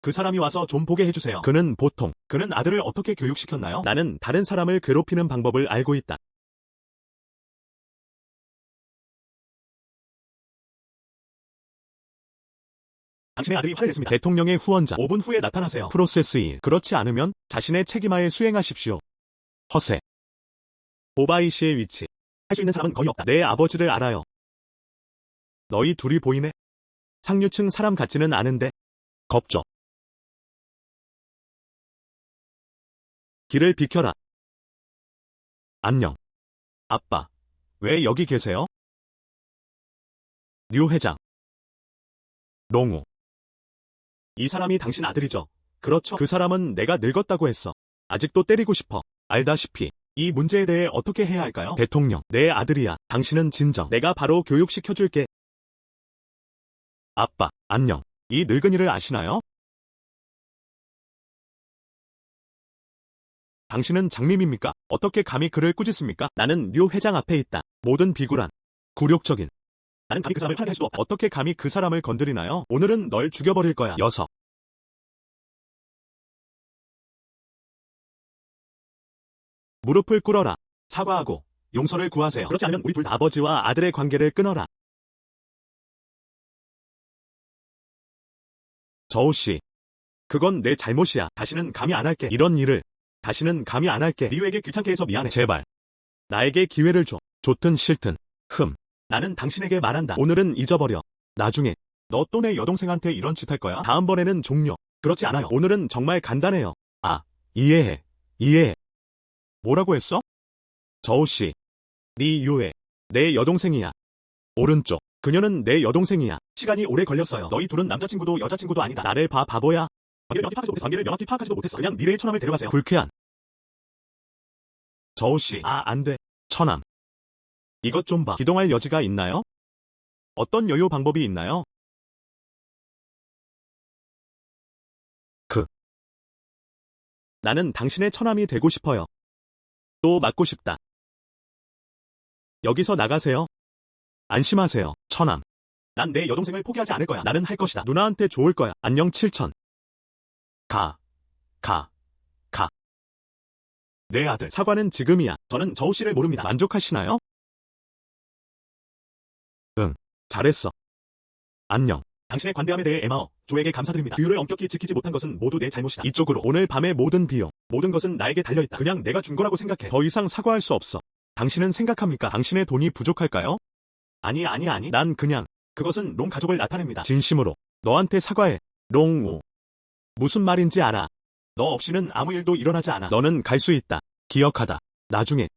그 사람이 와서 좀 보게 해주세요. 그는 아들을 어떻게 교육시켰나요? 나는 다른 사람을 괴롭히는 방법을 알고 있다. 당신의 아들이 화를 냈습니다. 대통령의 후원자. 5분 후에 나타나세요. 프로세스 1. 그렇지 않으면 자신의 책임하에 수행하십시오. 허세. 보바이시의 위치. 할 수 있는 사람은 거의 없다. 내 아버지를 알아요. 너희 둘이 보이네. 상류층 사람 같지는 않은데. 겁줘. 길을 비켜라. 안녕. 아빠. 왜 여기 계세요? 류 회장. 롱우. 이 사람이 당신 아들이죠? 그렇죠. 그 사람은 내가 늙었다고 했어. 아직도 때리고 싶어. 알다시피 이 문제에 대해 어떻게 해야 할까요? 대통령. 내 아들이야. 당신은 진정. 내가 바로 교육시켜줄게. 아빠. 안녕. 이 늙은이를 아시나요? 당신은 장님입니까? 어떻게 감히 그를 꾸짖습니까? 나는 류 회장 앞에 있다. 모든 비굴한, 굴욕적인. 나는 감히 그 사람을 편하게 할 수도 없다. 어떻게 감히 그 사람을 건드리나요? 오늘은 널 죽여버릴 거야. 녀석. 무릎을 꿇어라. 사과하고 용서를 구하세요. 그렇지 않으면 우리 둘 다 아버지와 아들의 관계를 끊어라. 저우 씨. 그건 내 잘못이야. 다시는 감히 안 할게. 이런 일을 다시는 감히 안 할게. 리우에게 귀찮게 해서 미안해. 제발. 나에게 기회를 줘. 좋든 싫든. 나는 당신에게 말한다. 오늘은 잊어버려. 나중에 너 또 내 여동생한테 이런 짓 할 거야? 다음번에는 종료. 그렇지 않아요. 오늘은 정말 간단해요. 아, 이해해. 이해해. 뭐라고 했어? 저우 씨. 리유에. 내 여동생이야. 오른쪽. 그녀는 내 여동생이야. 시간이 오래 걸렸어요. 너희 둘은 남자친구도 여자친구도 아니다. 나를 봐, 바보야. 관계를 명확히 파악하지도 못했어. 그냥 미래의 처남을 데려가세요. 불쾌한. 저우 씨. 안 돼. 처남. 이것 좀 봐. 기동할 여지가 있나요? 어떤 여유 방법이 있나요? 나는 당신의 처남이 되고 싶어요. 또 맞고 싶다. 여기서 나가세요. 안심하세요, 처남. 난 내 여동생을 포기하지 않을 거야. 나는 할 것이다. 누나한테 좋을 거야. 안녕 7천. 가. 내 아들. 사과는 지금이야. 저는 저우 씨를 모릅니다. 만족하시나요? 응. 잘했어. 안녕. 당신의 관대함에 대해 에마어, 조에게 감사드립니다. 규율을 엄격히 지키지 못한 것은 모두 내 잘못이다. 이쪽으로. 오늘 밤의 모든 비용, 모든 것은 나에게 달려있다. 그냥 내가 준 거라고 생각해. 더 이상 사과할 수 없어. 당신은 생각합니까? 당신의 돈이 부족할까요? 아니. 난 그냥, 그것은 롱 가족을 나타냅니다. 진심으로. 너한테 사과해. 롱우. 무슨 말인지 알아. 너 없이는 아무 일도 일어나지 않아. 너는 갈 수 있다. 기억하다. 나중에.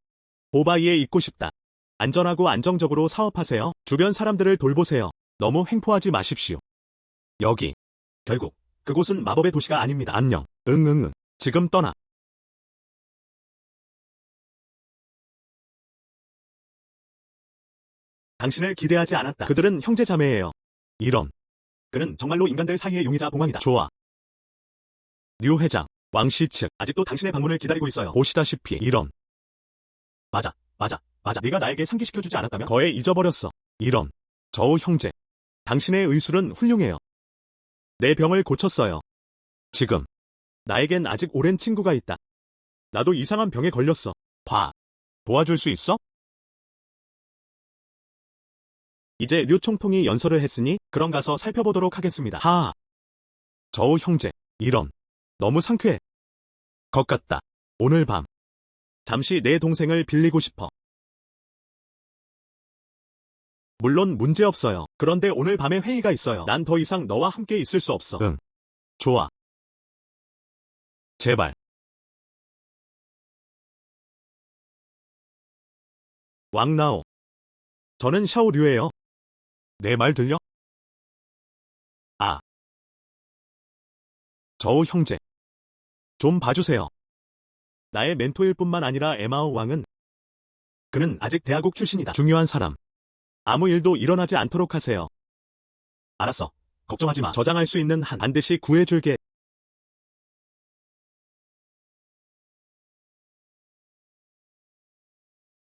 보바이에 있고 싶다. 안전하고 안정적으로 사업하세요. 주변 사람들을 돌보세요. 너무 횡포하지 마십시오. 여기. 결국 그곳은 마법의 도시가 아닙니다. 안녕. 응. 지금 떠나. 당신을 기대하지 않았다. 그들은 형제자매예요. 이런. 그는 정말로 인간들 사이의 용의자 봉황이다. 좋아. 류 회장, 왕씨 측, 아직도 당신의 방문을 기다리고 있어요. 보시다시피 이런. 맞아. 네가 나에게 상기시켜주지 않았다면 거에 잊어버렸어. 이런. 저우 형제. 당신의 의술은 훌륭해요. 내 병을 고쳤어요. 지금. 나에겐 아직 오랜 친구가 있다. 나도 이상한 병에 걸렸어. 봐. 도와줄 수 있어? 이제 류 총통이 연설을 했으니 그럼 가서 살펴보도록 하겠습니다. 하하. 저우 형제. 이런. 너무 상쾌해. 것 같다. 오늘 밤. 잠시 내 동생을 빌리고 싶어. 물론 문제없어요. 그런데 오늘 밤에 회의가 있어요. 난 더 이상 너와 함께 있을 수 없어. 응. 좋아. 제발. 왕나오. 저는 샤오류예요. 내 말 들려? 아. 저우 형제. 좀 봐주세요. 나의 멘토일 뿐만 아니라 에마오 왕은 그는 아직 대하국 출신이다. 중요한 사람. 아무 일도 일어나지 않도록 하세요. 알았어. 걱정하지 마. 저장할 수 있는 한 반드시 구해줄게.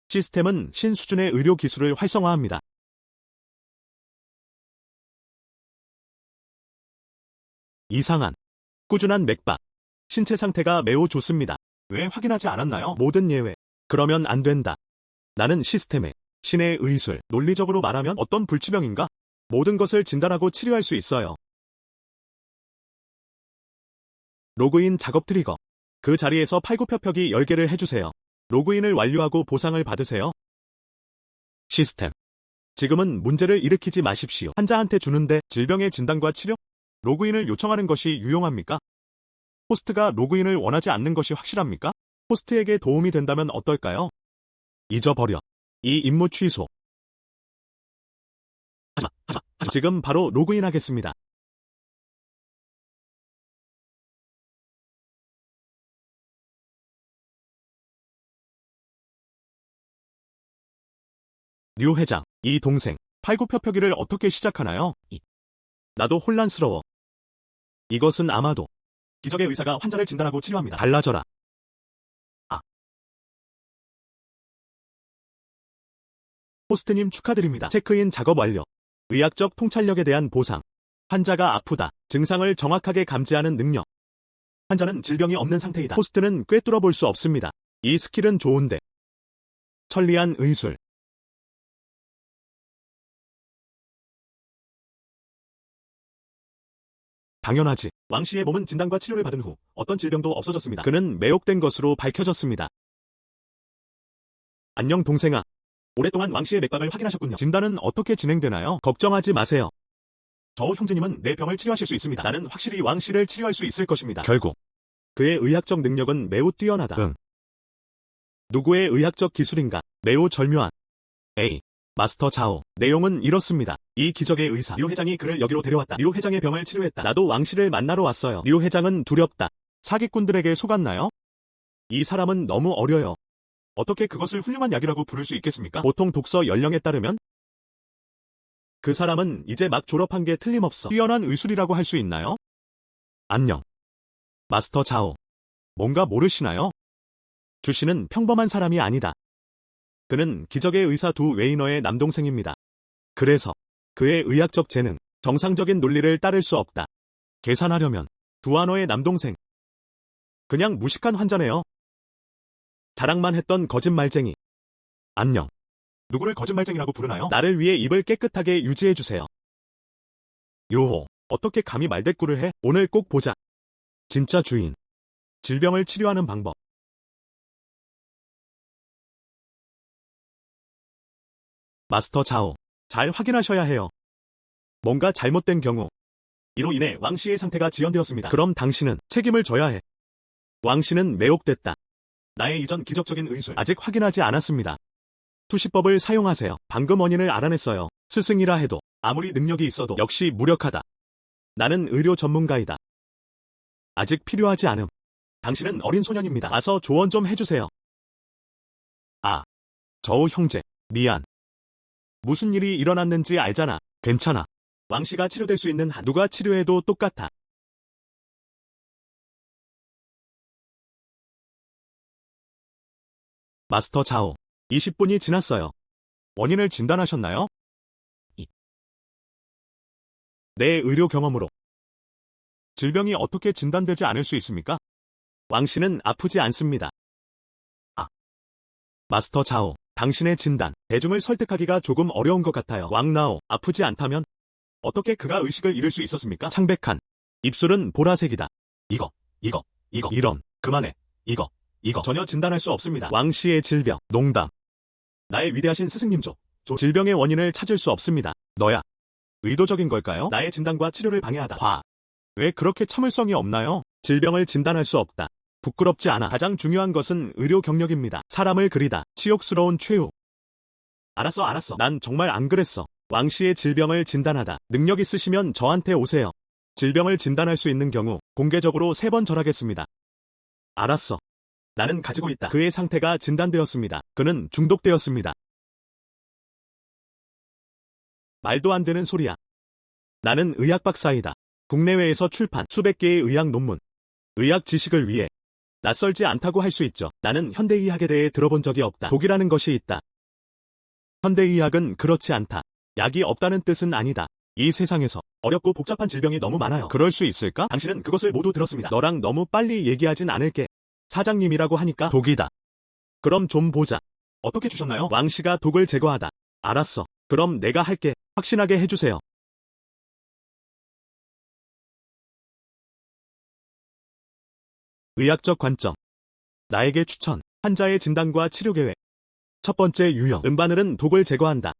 시스템은 신수준의 의료 기술을 활성화합니다. 이상한, 꾸준한 맥박. 신체 상태가 매우 좋습니다. 왜 확인하지 않았나요? 모든 예외. 그러면 안 된다. 나는 시스템의 신의 의술. 논리적으로 말하면 어떤 불치병인가? 모든 것을 진단하고 치료할 수 있어요. 로그인 작업 트리거. 그 자리에서 팔굽혀펴기 10개를 해주세요. 로그인을 완료하고 보상을 받으세요. 시스템. 지금은 문제를 일으키지 마십시오. 환자한테 주는데 질병의 진단과 치료? 로그인을 요청하는 것이 유용합니까? 호스트가 로그인을 원하지 않는 것이 확실합니까? 호스트에게 도움이 된다면 어떨까요? 잊어버려. 이 임무 취소. 하지마. 지금 바로 로그인하겠습니다. 류 회장, 이 동생, 팔굽혀펴기를 어떻게 시작하나요? 나도 혼란스러워. 이것은 아마도 기적의 의사가 환자를 진단하고 치료합니다. 달라져라. 아. 호스트님 축하드립니다. 체크인 작업 완료. 의학적 통찰력에 대한 보상. 환자가 아프다. 증상을 정확하게 감지하는 능력. 환자는 질병이 없는 상태이다. 호스트는 꿰뚫어 볼 수 없습니다. 이 스킬은 좋은데. 천리안 의술. 당연하지. 왕 씨의 몸은 진단과 치료를 받은 후 어떤 질병도 없어졌습니다. 그는 매혹된 것으로 밝혀졌습니다. 안녕 동생아. 오랫동안 왕 씨의 맥박을 확인하셨군요. 진단은 어떻게 진행되나요? 걱정하지 마세요. 저 형제님은 내 병을 치료하실 수 있습니다. 나는 확실히 왕 씨를 치료할 수 있을 것입니다. 결국 그의 의학적 능력은 매우 뛰어나다. 응. 누구의 의학적 기술인가? 매우 절묘한. A. 마스터 자오. 내용은 이렇습니다. 이 기적의 의사 류 회장이 그를 여기로 데려왔다. 류 회장의 병을 치료했다. 나도 왕 씨를 만나러 왔어요. 류 회장은 두렵다. 사기꾼들에게 속았나요? 이 사람은 너무 어려요. 어떻게 그것을 훌륭한 약이라고 부를 수 있겠습니까? 보통 독서 연령에 따르면 그 사람은 이제 막 졸업한 게 틀림없어. 뛰어난 의술이라고 할 수 있나요? 안녕. 마스터 자오. 뭔가 모르시나요? 주 씨는 평범한 사람이 아니다. 그는 기적의 의사 두 웨이너의 남동생입니다. 그래서 그의 의학적 재능, 정상적인 논리를 따를 수 없다. 계산하려면 두아너의 남동생. 그냥 무식한 환자네요. 자랑만 했던 거짓말쟁이. 안녕. 누구를 거짓말쟁이라고 부르나요? 나를 위해 입을 깨끗하게 유지해주세요. 요호. 어떻게 감히 말대꾸를 해? 오늘 꼭 보자. 진짜 주인. 질병을 치료하는 방법. 마스터 자오. 잘 확인하셔야 해요. 뭔가 잘못된 경우. 이로 인해 왕 씨의 상태가 지연되었습니다. 그럼 당신은 책임을 져야 해. 왕 씨는 매혹됐다. 나의 이전 기적적인 의술 아직 확인하지 않았습니다. 투시법을 사용하세요. 방금 원인을 알아냈어요. 스승이라 해도 아무리 능력이 있어도 역시 무력하다. 나는 의료 전문가이다. 아직 필요하지 않음. 당신은 어린 소년입니다. 와서 조언 좀 해주세요. 아. 저우 형제. 미안. 무슨 일이 일어났는지 알잖아. 괜찮아. 왕 씨가 치료될 수 있는 한 누가 치료해도 똑같아. 마스터 자오. 20분이 지났어요. 원인을 진단하셨나요? 내 의료 경험으로. 질병이 어떻게 진단되지 않을 수 있습니까? 왕 씨는 아프지 않습니다. 아. 마스터 자오. 당신의 진단, 대중을 설득하기가 조금 어려운 것 같아요. 왕나오, 아프지 않다면? 어떻게 그가 의식을 잃을 수 있었습니까? 창백한. 입술은 보라색이다. 이거. 이런. 그만해. 이거. 전혀 진단할 수 없습니다. 왕 씨의 질병, 농담. 나의 위대하신 스승님조. 질병의 원인을 찾을 수 없습니다. 너야. 의도적인 걸까요? 나의 진단과 치료를 방해하다. 왜 그렇게 참을성이 없나요? 질병을 진단할 수 없다. 부끄럽지 않아. 가장 중요한 것은 의료 경력입니다. 사람을 그리다. 치욕스러운 최후. 알았어. 난 정말 안 그랬어. 왕 씨의 질병을 진단하다. 능력 있으시면 저한테 오세요. 질병을 진단할 수 있는 경우 공개적으로 3번 절하겠습니다. 알았어. 나는 가지고 있다. 그의 상태가 진단되었습니다. 그는 중독되었습니다. 말도 안 되는 소리야. 나는 의학 박사이다. 국내외에서 출판 수백 개의 의학 논문. 의학 지식을 위해 낯설지 않다고 할 수 있죠. 나는 현대의학에 대해 들어본 적이 없다. 독이라는 것이 있다. 현대의학은 그렇지 않다. 약이 없다는 뜻은 아니다. 이 세상에서 어렵고 복잡한 질병이 너무 많아요. 그럴 수 있을까? 당신은 그것을 모두 들었습니다. 너랑 너무 빨리 얘기하진 않을게. 사장님이라고 하니까 독이다. 그럼 좀 보자. 어떻게 주셨나요? 왕 씨가 독을 제거하다. 알았어. 그럼 내가 할게. 확신하게 해주세요. 의학적 관점. 나에게 추천. 환자의 진단과 치료 계획. 첫 번째 유형. 음바늘은 독을 제거한다.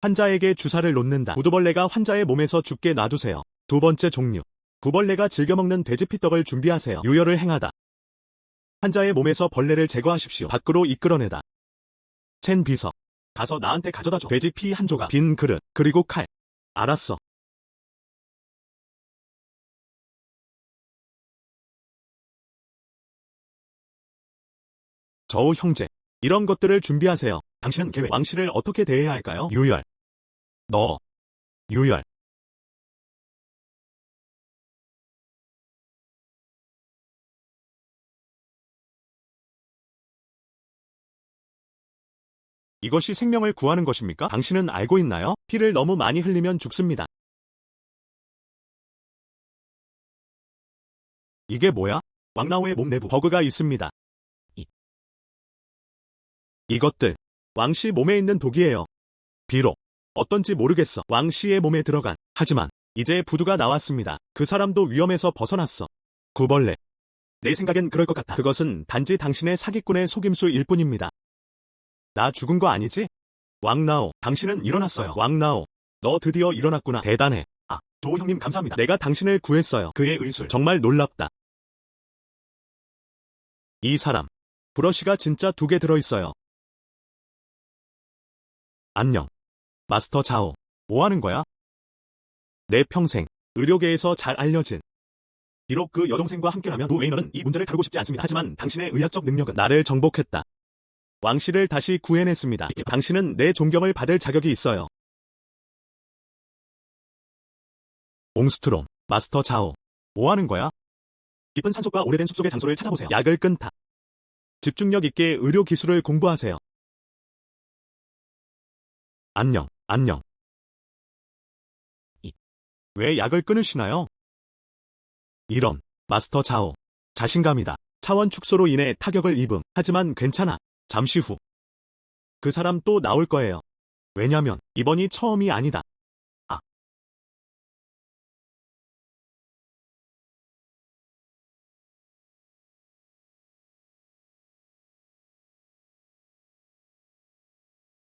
환자에게 주사를 놓는다. 구두벌레가 환자의 몸에서 죽게 놔두세요. 두 번째 종류. 구벌레가 즐겨 먹는 돼지피떡을 준비하세요. 유혈을 행하다. 환자의 몸에서 벌레를 제거하십시오. 밖으로 이끌어내다. 첸 비서. 가서 나한테 가져다 줘. 돼지 피 한 조각. 빈 그릇. 그리고 칼. 알았어. 저우 형제. 이런 것들을 준비하세요. 당신은 계획. 왕 씨를 어떻게 대해야 할까요? 유혈. 유혈. 이것이 생명을 구하는 것입니까? 당신은 알고 있나요? 피를 너무 많이 흘리면 죽습니다. 이게 뭐야? 왕나오의 몸 내부 버그가 있습니다. 이것들 왕씨 몸에 있는 독이에요. 비록 어떤지 모르겠어. 왕씨의 몸에 들어간. 하지만 이제 부두가 나왔습니다. 그 사람도 위험에서 벗어났어. 구벌레. 내 생각엔 그럴 것 같아. 그것은 단지 당신의 사기꾼의 속임수일 뿐입니다. 나 죽은 거 아니지? 왕나오, 당신은 일어났어요. 왕나오, 너 드디어 일어났구나. 대단해. 아, 조 형님 감사합니다. 내가 당신을 구했어요. 그의 의술 정말 놀랍다. 이 사람, 브러쉬가 진짜 2개 들어있어요. 안녕. 마스터 자오. 뭐 하는 거야? 내 평생 의료계에서 잘 알려진. 비록 그 여동생과 함께라면 웨이너는 이 문제를 다루고 싶지 않습니다. 하지만 당신의 의학적 능력은 나를 정복했다. 왕씨를 다시 구해냈습니다. 당신은 내 존경을 받을 자격이 있어요. 옹스트롬, 마스터 자오. 뭐 하는 거야? 깊은 산속과 오래된 숲속의 장소를 찾아보세요. 약을 끊다. 집중력 있게 의료 기술을 공부하세요. 안녕, 안녕. 왜 약을 끊으시나요? 이런, 마스터 자오. 자신감이다. 차원 축소로 인해 타격을 입음. 하지만 괜찮아. 잠시 후. 그 사람 또 나올 거예요. 왜냐면, 이번이 처음이 아니다. 아.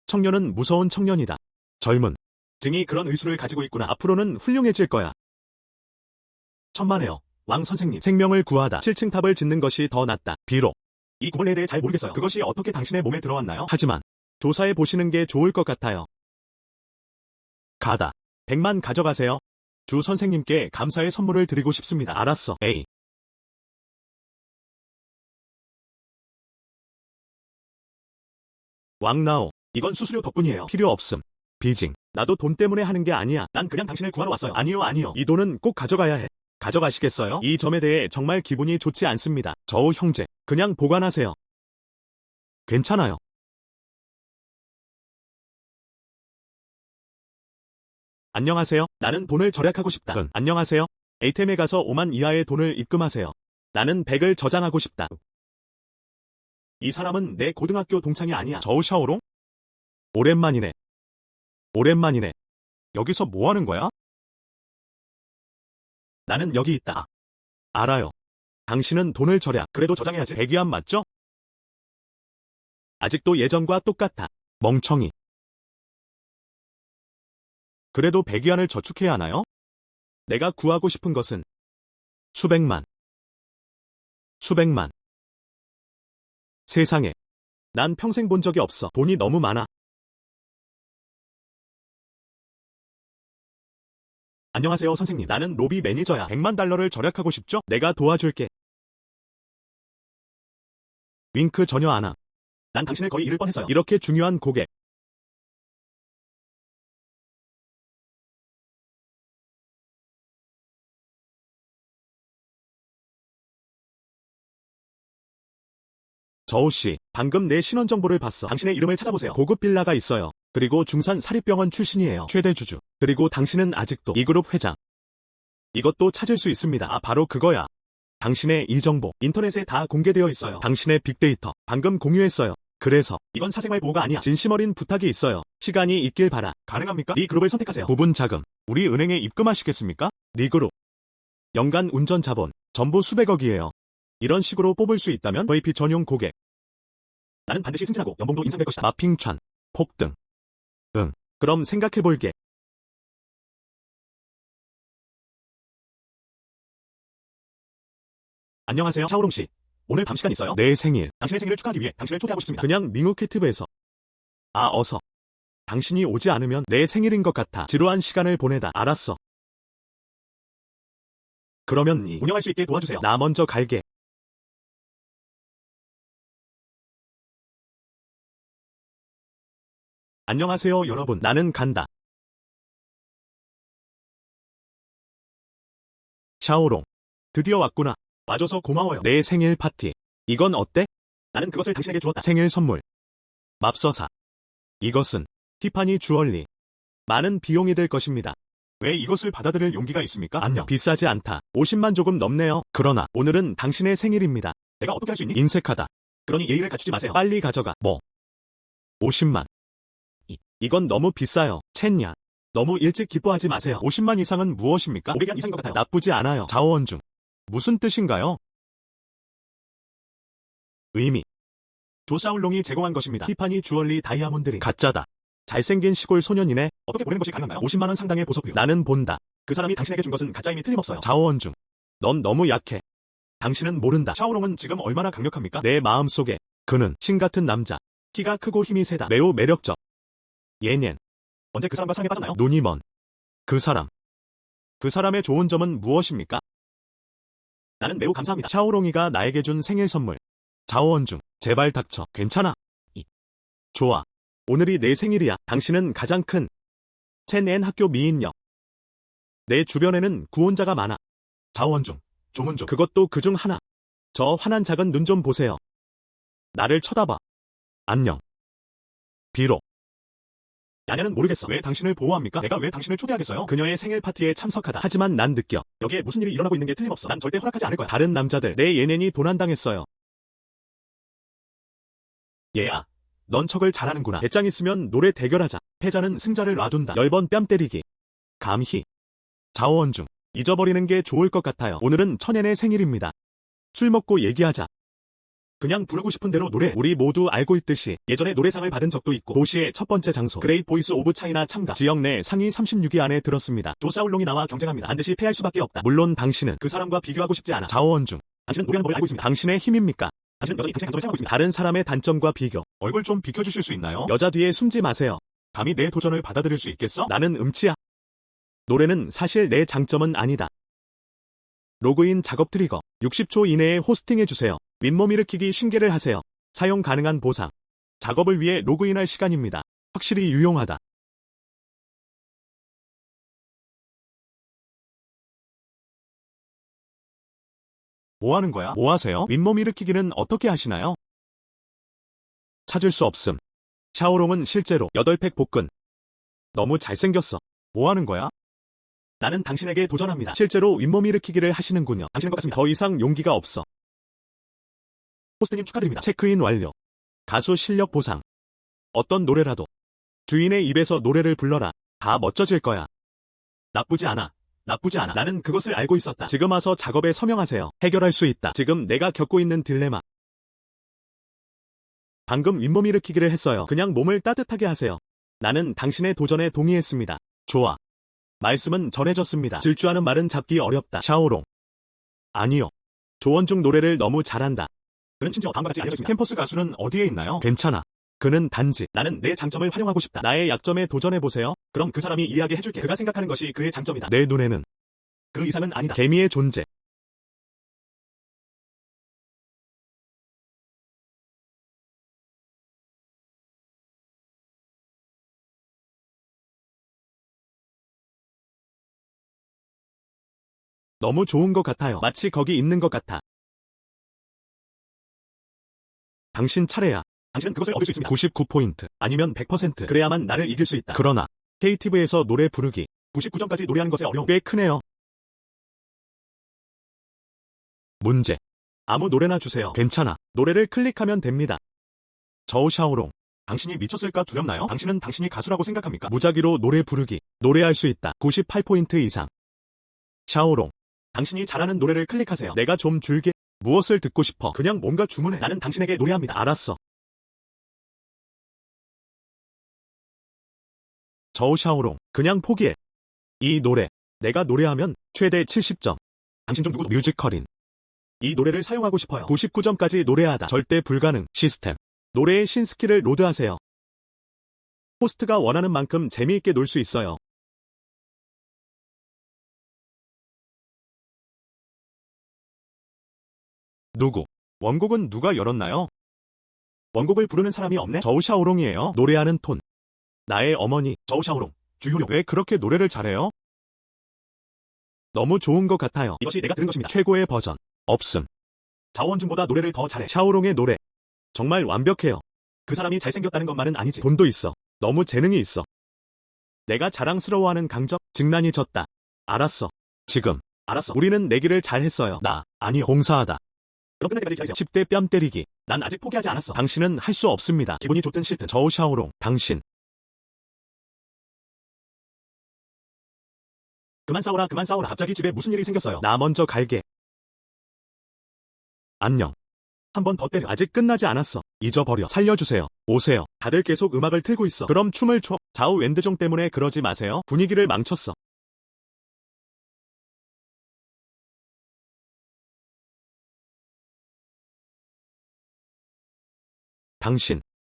청년은 무서운 청년이다. 젊은. 증이 그런 의술을 가지고 있구나. 앞으로는 훌륭해질 거야. 천만에요. 왕 선생님. 생명을 구하다. 7층 탑을 짓는 것이 더 낫다. 비록. 이 구벌레에 대해 잘 모르겠어요. 그것이 어떻게 당신의 몸에 들어왔나요? 하지만 조사해 보시는 게 좋을 것 같아요. 가다. 100만 가져가세요. 주 선생님께 감사의 선물을 드리고 싶습니다. 알았어. 에이. 왕나오. 이건 수수료 덕분이에요. 필요 없음. 비징. 나도 돈 때문에 하는 게 아니야. 난 그냥 당신을 구하러 왔어요. 아니요, 아니요. 이 돈은 꼭 가져가야 해. 가져가시겠어요? 이 점에 대해 정말 기분이 좋지 않습니다. 저우 형제. 그냥 보관하세요. 괜찮아요. 안녕하세요. 나는 돈을 절약하고 싶다. 안녕하세요. ATM에 가서 5만 이하의 돈을 입금하세요. 나는 100을 저장하고 싶다. 이 사람은 내 고등학교 동창이 아니야. 저우 샤오롱? 오랜만이네. 오랜만이네. 여기서 뭐 하는 거야? 나는 여기 있다. 알아요. 당신은 돈을 절약. 그래도 저장해야지. 100위안 맞죠? 아직도 예전과 똑같아. 멍청이. 그래도 100위안을 저축해야 하나요? 내가 구하고 싶은 것은 수백만. 수백만. 세상에. 난 평생 본 적이 없어. 돈이 너무 많아. 안녕하세요, 선생님. 나는 로비 매니저야. 100만 달러를 절약하고 싶죠? 내가 도와줄게. 윙크 전혀 안 함. 난 당신을 거의 잃을 뻔했어요. 이렇게 중요한 고객. 저우씨, 방금 내 신원정보를 봤어. 당신의 이름을 찾아보세요. 고급 빌라가 있어요. 그리고 중산 사립병원 출신이에요. 최대 주주. 그리고 당신은 아직도 이 그룹 회장. 이것도 찾을 수 있습니다. 아, 바로 그거야. 당신의 이 정보, 인터넷에 다 공개되어 있어요. 당신의 빅데이터, 방금 공유했어요. 그래서, 이건 사생활 보호가 아니야. 진심 어린 부탁이 있어요. 시간이 있길 바라. 가능합니까? 네 그룹을 선택하세요. 부분 자금, 우리 은행에 입금하시겠습니까? 네 그룹. 연간 운전 자본, 전부 수백억이에요. 이런 식으로 뽑을 수 있다면 VP 전용 고객. 나는 반드시 승진하고 연봉도 인상될 것이다. 마핑찬, 폭등. 응, 그럼 생각해볼게. 안녕하세요, 샤오롱씨. 오늘 밤 시간 있어요? 내 생일. 당신의 생일을 축하하기 위해 당신을 초대하고 싶습니다. 그냥 밍우캐티브에서. 아, 어서. 당신이 오지 않으면 내 생일인 것 같아. 지루한 시간을 보내다. 알았어. 그러면 운영할 수 있게 도와주세요. 나 먼저 갈게. 안녕하세요, 여러분. 나는 간다. 샤오롱. 드디어 왔구나. 와줘서 고마워요. 내 생일 파티. 이건 어때? 나는 그것을 당신에게 주었다. 생일 선물. 맙서사. 이것은 티파니 주얼리. 많은 비용이 들 것입니다. 왜 이것을 받아들일 용기가 있습니까? 안녕. 비싸지 않다. 50만 조금 넘네요. 그러나 오늘은 당신의 생일입니다. 내가 어떻게 할 수 있니? 인색하다. 그러니 예의를 갖추지 마세요. 빨리 가져가. 뭐? 50만. 이건 너무 비싸요. 첸야. 너무 일찍 기뻐하지 마세요. 50만 이상은 무엇입니까? 500연 이상인 것 같아요. 나쁘지 않아요. 자원중. 무슨 뜻인가요? 의미. 조샤울롱이 제공한 것입니다. 티파니 주얼리 다이아몬드링. 가짜다. 잘생긴 시골 소년이네. 어떻게 보내는 것이 가능한가요? 50만 원 상당의 보석이요. 나는 본다. 그 사람이 당신에게 준 것은 가짜임이 틀림없어요. 자원중. 넌 너무 약해. 당신은 모른다. 샤오롱은 지금 얼마나 강력합니까? 내 마음속에 그는 신 같은 남자. 키가 크고 힘이 세다. 매우 매력적. 예년. 언제 그 사람과 사랑에 빠졌나요? 눈이 먼. 그 사람. 그 사람의 좋은 점은 무엇입니까? 나는 매우 감사합니다. 샤오롱이가 나에게 준 생일 선물. 자원중. 제발 닥쳐. 괜찮아. 좋아. 오늘이 내 생일이야. 당신은 가장 큰 첸엔 학교 미인녀. 내 주변에는 구혼자가 많아. 자원중. 조문중. 그것도 그중 하나. 저 환한 작은 눈 좀 보세요. 나를 쳐다봐. 안녕. 비록. 야냐는 모르겠어. 왜 당신을 보호합니까? 내가 왜 당신을 초대하겠어요? 그녀의 생일 파티에 참석하다. 하지만 난 느껴. 여기에 무슨 일이 일어나고 있는 게 틀림없어. 난 절대 허락하지 않을 거야. 다른 남자들. 내 예넨이 도난당했어요. 얘야. 넌 척을 잘하는구나. 배짱 있으면 노래 대결하자. 패자는 승자를 놔둔다. 10번 뺨 때리기. 감히. 자원중. 잊어버리는 게 좋을 것 같아요. 오늘은 천엔의 생일입니다. 술 먹고 얘기하자. 그냥 부르고 싶은 대로 노래. 우리 모두 알고 있듯이 예전에 노래상을 받은 적도 있고 도시의 첫 번째 장소 그레이트 보이스 오브 차이나 참가. 지역 내 상위 36위 안에 들었습니다. 조사울롱이 나와 경쟁합니다. 반드시 패할 수밖에 없다. 물론 당신은 그 사람과 비교하고 싶지 않아. 자원중. 당신은 노래하는 걸 알고 있습니다. 당신의 힘입니까? 당신은 여전히 당신의 감정을 생각하고 있습니다. 다른 사람의 단점과 비교. 얼굴 좀 비켜주실 수 있나요? 여자 뒤에 숨지 마세요. 감히 내 도전을 받아들일 수 있겠어? 나는 음치야. 노래는 사실 내 장점은 아니다. 로그인 작업 트리거. 60초 이내에 호스팅해주세요. 윗몸 일으키기 신계를 하세요. 사용 가능한 보상. 작업을 위해 로그인할 시간입니다. 확실히 유용하다. 뭐 하는 거야? 뭐 하세요? 윗몸 일으키기는 어떻게 하시나요? 찾을 수 없음. 샤오롱은 실제로 8팩 복근. 너무 잘생겼어. 뭐 하는 거야? 나는 당신에게 도전합니다. 실제로 윗몸 일으키기를 하시는군요. 당신은 것 같습니다. 더 이상 용기가 없어. 호스트님 축하드립니다. 체크인 완료. 가수 실력 보상. 어떤 노래라도 주인의 입에서 노래를 불러라. 다 멋져질 거야. 나쁘지 않아. 나쁘지 않아. 나는 그것을 알고 있었다. 지금 와서 작업에 서명하세요. 해결할 수 있다. 지금 내가 겪고 있는 딜레마. 방금 윗몸 일으키기를 했어요. 그냥 몸을 따뜻하게 하세요. 나는 당신의 도전에 동의했습니다. 좋아. 말씀은 전해졌습니다. 질주하는 말은 잡기 어렵다. 샤오롱. 아니요. 조원중 노래를 너무 잘한다. 그는 심지어 다음과 같이 알려져 있습니다. 캠퍼스 가수는 어디에 있나요? 괜찮아. 그는 단지 나는 내 장점을 활용하고 싶다. 나의 약점에 도전해보세요. 그럼 그 사람이 이야기해줄게. 그가 생각하는 것이 그의 장점이다. 내 눈에는 그 이상은 아니다. 개미의 존재. 너무 좋은 것 같아요. 마치 거기 있는 것 같아. 당신 차례야. 당신은 그것을 얻을 수 있습니다. 99포인트 아니면 100% 그래야만 나를 이길 수 있다. 그러나 KTV에서 노래 부르기 99점까지 노래하는 것의 어려움 꽤 크네요. 문제. 아무 노래나 주세요. 괜찮아. 노래를 클릭하면 됩니다. 저우 샤오롱. 당신이 미쳤을까 두렵나요? 당신은 당신이 가수라고 생각합니까? 무작위로 노래 부르기. 노래할 수 있다. 98포인트 이상. 샤오롱. 당신이 잘하는 노래를 클릭하세요. 내가 좀 줄게. 무엇을 듣고 싶어? 그냥 뭔가 주문해. 나는 당신에게 노래합니다. 알았어. 저우 샤오롱. 그냥 포기해. 이 노래. 내가 노래하면 최대 70점. 당신 중 누구 뮤지컬인. 이 노래를 사용하고 싶어요. 99점까지 노래하다. 절대 불가능. 시스템. 노래의 신스킬을 로드하세요. 호스트가 원하는 만큼 재미있게 놀 수 있어요. 누구? 원곡은 누가 열었나요? 원곡을 부르는 사람이 없네? 저우 샤오롱이에요. 노래하는 톤. 나의 어머니, 저우 샤오롱. 주요룡. 왜 그렇게 노래를 잘해요? 너무 좋은 것 같아요. 이것이 내가 들은 것입니다. 최고의 버전. 없음. 자원중보다 노래를 더 잘해. 샤오롱의 노래. 정말 완벽해요. 그 사람이 잘생겼다는 것만은 아니지. 돈도 있어. 너무 재능이 있어. 내가 자랑스러워하는 강점, 증난이 졌다. 알았어. 지금. 알았어. 우리는 내기를 잘 했어요. 아니요. 봉사하다. 그럼 끝날 때까지 기다리세요. 10대 뺨 때리기. 난 아직 포기하지 않았어. 당신은 할 수 없습니다. 기분이 좋든 싫든. 저우 샤오롱. 당신. 그만 싸워라, 그만 싸워라. 갑자기 집에 무슨 일이 생겼어요. 나 먼저 갈게. 안녕. 한 번 더 때려. 아직 끝나지 않았어. 잊어버려. 살려주세요. 오세요. 다들 계속 음악을 틀고 있어. 그럼 춤을 춰. 좌우 웬드종 때문에 그러지 마세요. 분위기를 망쳤어.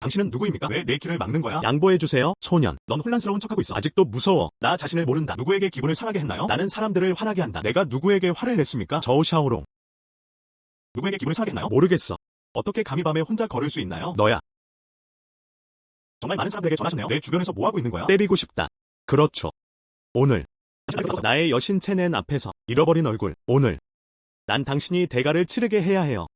당신은 누구입니까? 왜 내 길을 막는 거야? 양보해주세요. 소년, 넌 혼란스러운 척하고 있어. 아직도 무서워. 나 자신을 모른다. 누구에게 기분을 상하게 했나요? 나는 사람들을 화나게 한다. 내가 누구에게 화를 냈습니까? 저우 샤오롱. 누구에게 기분을 상하게 했나요? 모르겠어. 어떻게 감히 밤에 혼자 걸을 수 있나요? 너야. 정말 많은 사람들에게 전하셨네요. 내 주변에서 뭐하고 있는 거야? 때리고 싶다. 그렇죠. 오늘. 나의 여신 체넨 앞에서 잃어버린 얼굴. 오늘. 난 당신이 대가를 치르게 해야 해요.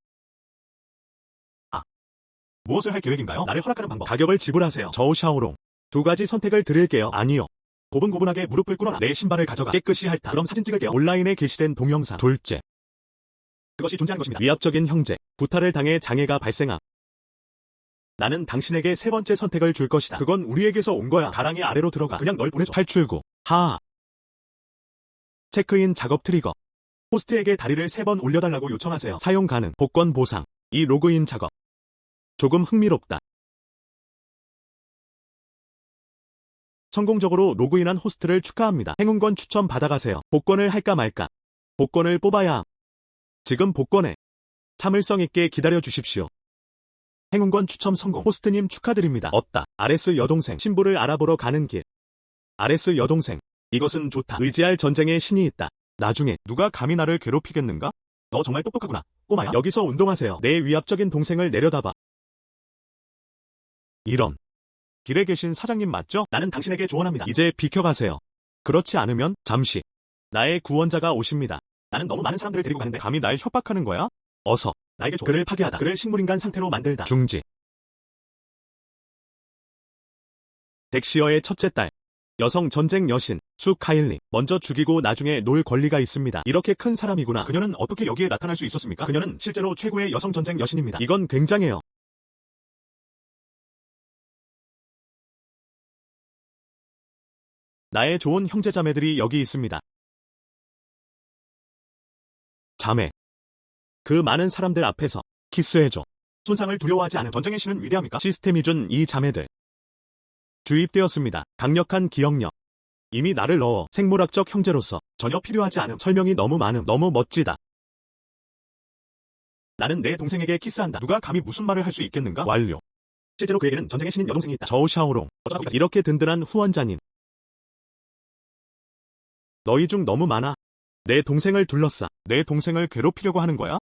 무엇을 할 계획인가요? 나를 허락하는 방법. 가격을 지불하세요. 저우 샤오롱. 두 가지 선택을 드릴게요. 아니요. 고분고분하게 무릎을 꿇어라. 내 신발을 가져가. 깨끗이 핥아. 그럼 사진 찍을게요. 온라인에 게시된 동영상. 둘째. 그것이 존재하는 것입니다. 위압적인 형제. 구타를 당해 장애가 발생함. 나는 당신에게 세 번째 선택을 줄 것이다. 그건 우리에게서 온 거야. 가랑이 아래로 들어가. 그냥 널 보내줘. 탈출구. 하하. 체크인 작업 트리거. 호스트에게 다리를 3번 올려달라고 요청하세요. 사용 가능. 복권 보상. 이 로그인 작업. 조금 흥미롭다. 성공적으로 로그인한 호스트를 축하합니다. 행운권 추첨 받아가세요. 복권을 할까 말까. 복권을 뽑아야 함. 지금 복권에 참을성 있게 기다려 주십시오. 행운권 추첨 성공. 호스트님 축하드립니다. 없다. 아레스 여동생. 신부를 알아보러 가는 길. 아레스 여동생. 이것은 좋다. 의지할 전쟁의 신이 있다. 나중에 누가 감히 나를 괴롭히겠는가? 너 정말 똑똑하구나. 꼬마야. 여기서 운동하세요. 내 위압적인 동생을 내려다봐. 이런. 길에 계신 사장님 맞죠? 나는 당신에게 조언합니다. 이제 비켜가세요. 그렇지 않으면 잠시. 나의 구원자가 오십니다. 나는 너무 많은 사람들을 데리고 가는데 감히 날 협박하는 거야? 어서. 나에게 줘. 그를 파괴하다. 그를 식물인간 상태로 만들다. 중지. 덱시어의 첫째 딸. 여성 전쟁 여신. 수 카일리. 먼저 죽이고 나중에 놀 권리가 있습니다. 이렇게 큰 사람이구나. 그녀는 어떻게 여기에 나타날 수 있었습니까? 그녀는 실제로 최고의 여성 전쟁 여신입니다. 이건 굉장해요. 나의 좋은 형제자매들이 여기 있습니다. 자매. 그 많은 사람들 앞에서 키스해줘. 손상을 두려워하지 않은 전쟁의 신은 위대합니까? 시스템이 준 이 자매들. 주입되었습니다. 강력한 기억력. 이미 나를 넣어. 생물학적 형제로서 전혀 필요하지 않음. 설명이 너무 많음. 너무 멋지다. 나는 내 동생에게 키스한다. 누가 감히 무슨 말을 할 수 있겠는가? 완료. 실제로 그에게는 전쟁의 신인 여동생이 있다. 저우 샤오롱. 이렇게 든든한 후원자님. 너희 중 너무 많아. 내 동생을 둘러싸. 내 동생을 괴롭히려고 하는 거야?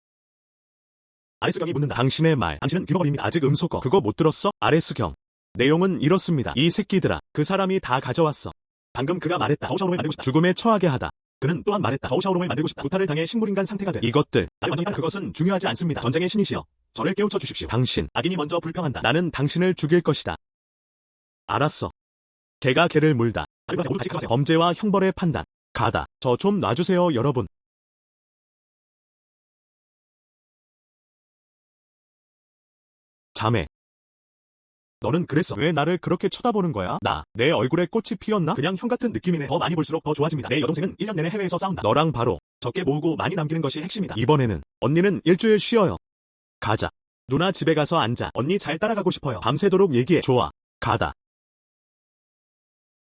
아레스경이 묻는다. 당신의 말. 당신은 귀머거리입니다. 아직 음소거. 그거 못 들었어? 아레스경. 내용은 이렇습니다. 이 새끼들아. 그 사람이 다 가져왔어. 방금 그가 말했다. 저우샤오롱을 만들고 싶다. 죽음에 처하게 하다. 그는 또한 말했다. 저우샤오롱을 만들고 싶다. 구타를 당해 식물인간 상태가 돼. 이것들. 나를 완전히 따라. 그것은 중요하지 않습니다. 전쟁의 신이시여. 저를 깨우쳐 주십시오. 당신. 악인이 먼저 불평한다. 나는 당신을 죽일 것이다. 알았어. 개가 개를 물다. 범죄와 형벌의 판단. 가다. 저 좀 놔주세요, 여러분. 자매. 너는 그랬어. 왜 나를 그렇게 쳐다보는 거야? 내 얼굴에 꽃이 피었나? 그냥 형 같은 느낌이네. 더 많이 볼수록 더 좋아집니다. 내 여동생은 1년 내내 해외에서 싸운다. 너랑 바로 적게 모으고 많이 남기는 것이 핵심이다. 이번에는 언니는 일주일 쉬어요. 가자. 누나 집에 가서 앉아. 언니 잘 따라가고 싶어요. 밤새도록 얘기해. 좋아. 가다.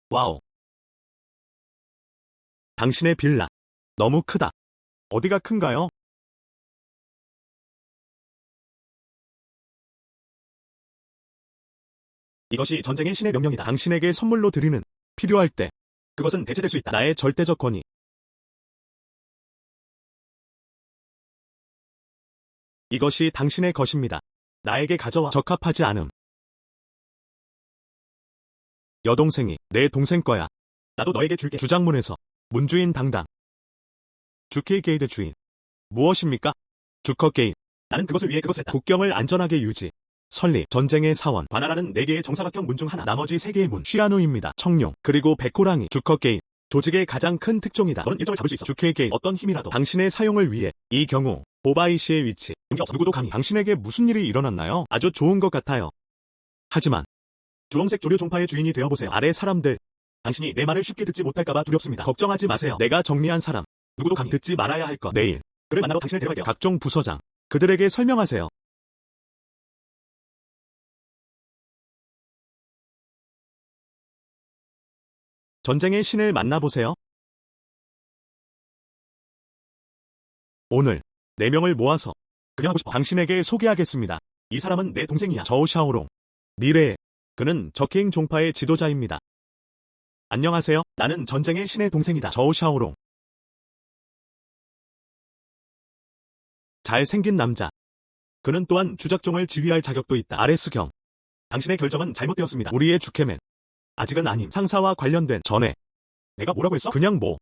와우. 당신의 빌라. 너무 크다. 어디가 큰가요? 이것이 전쟁의 신의 명령이다. 당신에게 선물로 드리는. 필요할 때. 그것은 대체될 수 있다. 나의 절대적 권위. 이것이 당신의 것입니다. 나에게 가져와. 적합하지 않음. 여동생이 내 동생 거야. 나도 너에게 줄게. 주장문에서. 문주인 당당. 주케이게이드 주인. 무엇입니까? 주커게인. 나는 그것을 위해 그것을 했다. 국경을 안전하게 유지. 설리, 전쟁의 사원, 바나나는 4개의 정사각형 문 중 하나, 나머지 3개의 문, 쉬아누입니다. 청룡, 그리고 백호랑이, 주커 게임. 조직의 가장 큰 특종이다. 너는 일정을 잡을 수 있어. 주케이 게임, 어떤 힘이라도 당신의 사용을 위해. 이 경우 보바이 씨의 위치, 누구도 감히. 당신에게 무슨 일이 일어났나요? 아주 좋은 것 같아요. 하지만 주황색 조류 종파의 주인이 되어보세요. 아래 사람들, 당신이 내 말을 쉽게 듣지 못할까봐 두렵습니다. 걱정하지 마세요. 내가 정리한 사람, 누구도 감히 듣지 말아야 할 것. 내일 그를 만나러 당신을 데려갈게요. 각종 부서장, 그들에게 설명하세요. 전쟁의 신을 만나보세요. 오늘 4명을 모아서 그냥 하고 싶어. 당신에게 소개하겠습니다. 이 사람은 내 동생이야. 저우 샤오롱. 미래에 그는 적개인 종파의 지도자입니다. 안녕하세요. 나는 전쟁의 신의 동생이다. 저우 샤오롱. 잘생긴 남자. 그는 또한 주작종을 지휘할 자격도 있다. 아레스경. 당신의 결정은 잘못되었습니다. 우리의 주캐맨. 아직은 아님. 상사와 관련된 전에. 내가 뭐라고 했어? 그냥 뭐.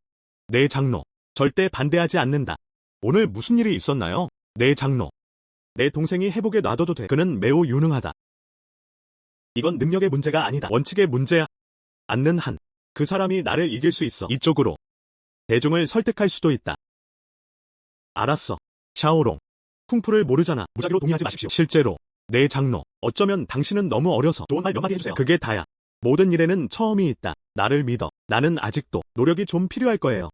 내 장로. 절대 반대하지 않는다. 오늘 무슨 일이 있었나요? 내 장로. 내 동생이 회복에 놔둬도 돼. 그는 매우 유능하다. 이건 능력의 문제가 아니다. 원칙의 문제야. 않는 한. 그 사람이 나를 이길 수 있어. 이쪽으로. 대중을 설득할 수도 있다. 알았어. 샤오롱. 쿵푸를 모르잖아. 무작위로 동의하지 마십시오. 실제로. 내 장로. 어쩌면 당신은 너무 어려서. 좋은 말 몇 마디 해주세요. 그게 다야. 모든 일에는 처음이 있다. 나를 믿어. 나는 아직도 노력이 좀 필요할 거예요.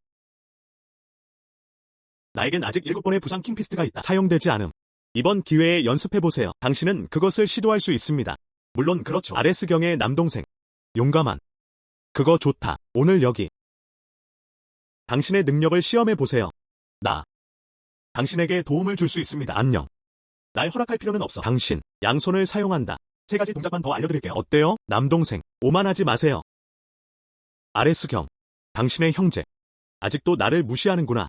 나에겐 아직 7번의 부상 킹피스트가 있다. 사용되지 않음. 이번 기회에 연습해보세요. 당신은 그것을 시도할 수 있습니다. 물론 그렇죠. 아레스경의 남동생. 용감한. 그거 좋다. 오늘 여기. 당신의 능력을 시험해보세요. 나. 당신에게 도움을 줄 수 있습니다. 안녕. 날 허락할 필요는 없어. 당신. 양손을 사용한다. 3가지 동작만 더 알려드릴게요. 어때요? 남동생. 오만하지 마세요. 아레스경. 당신의 형제. 아직도 나를 무시하는구나.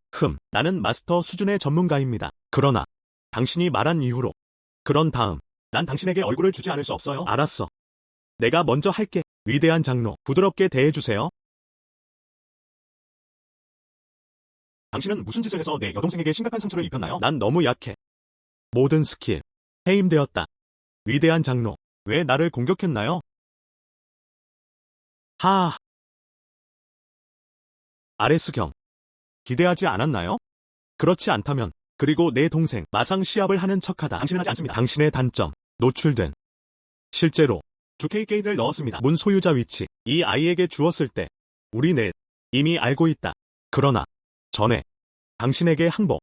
나는 마스터 수준의 전문가입니다. 그러나 당신이 말한 이후로. 그런 다음 난 당신에게 얼굴을 주지 않을 수 없어요. 알았어. 내가 먼저 할게. 위대한 장로. 부드럽게 대해주세요. 당신은 무슨 짓을 해서 내 여동생에게 심각한 상처를 입혔나요? 난 너무 약해. 모든 스킬. 해임되었다. 위대한 장로. 왜 나를 공격했나요? 아레스경. 기대하지 않았나요? 그렇지 않다면. 그리고 내 동생. 마상 시합을 하는 척하다. 당신은 하지 않습니다. 당신의 단점. 노출된. 실제로. 주케이 게이를 넣었습니다. 문 소유자 위치. 이 아이에게 주었을 때. 우리 넷. 이미 알고 있다. 그러나. 전에. 당신에게 항복.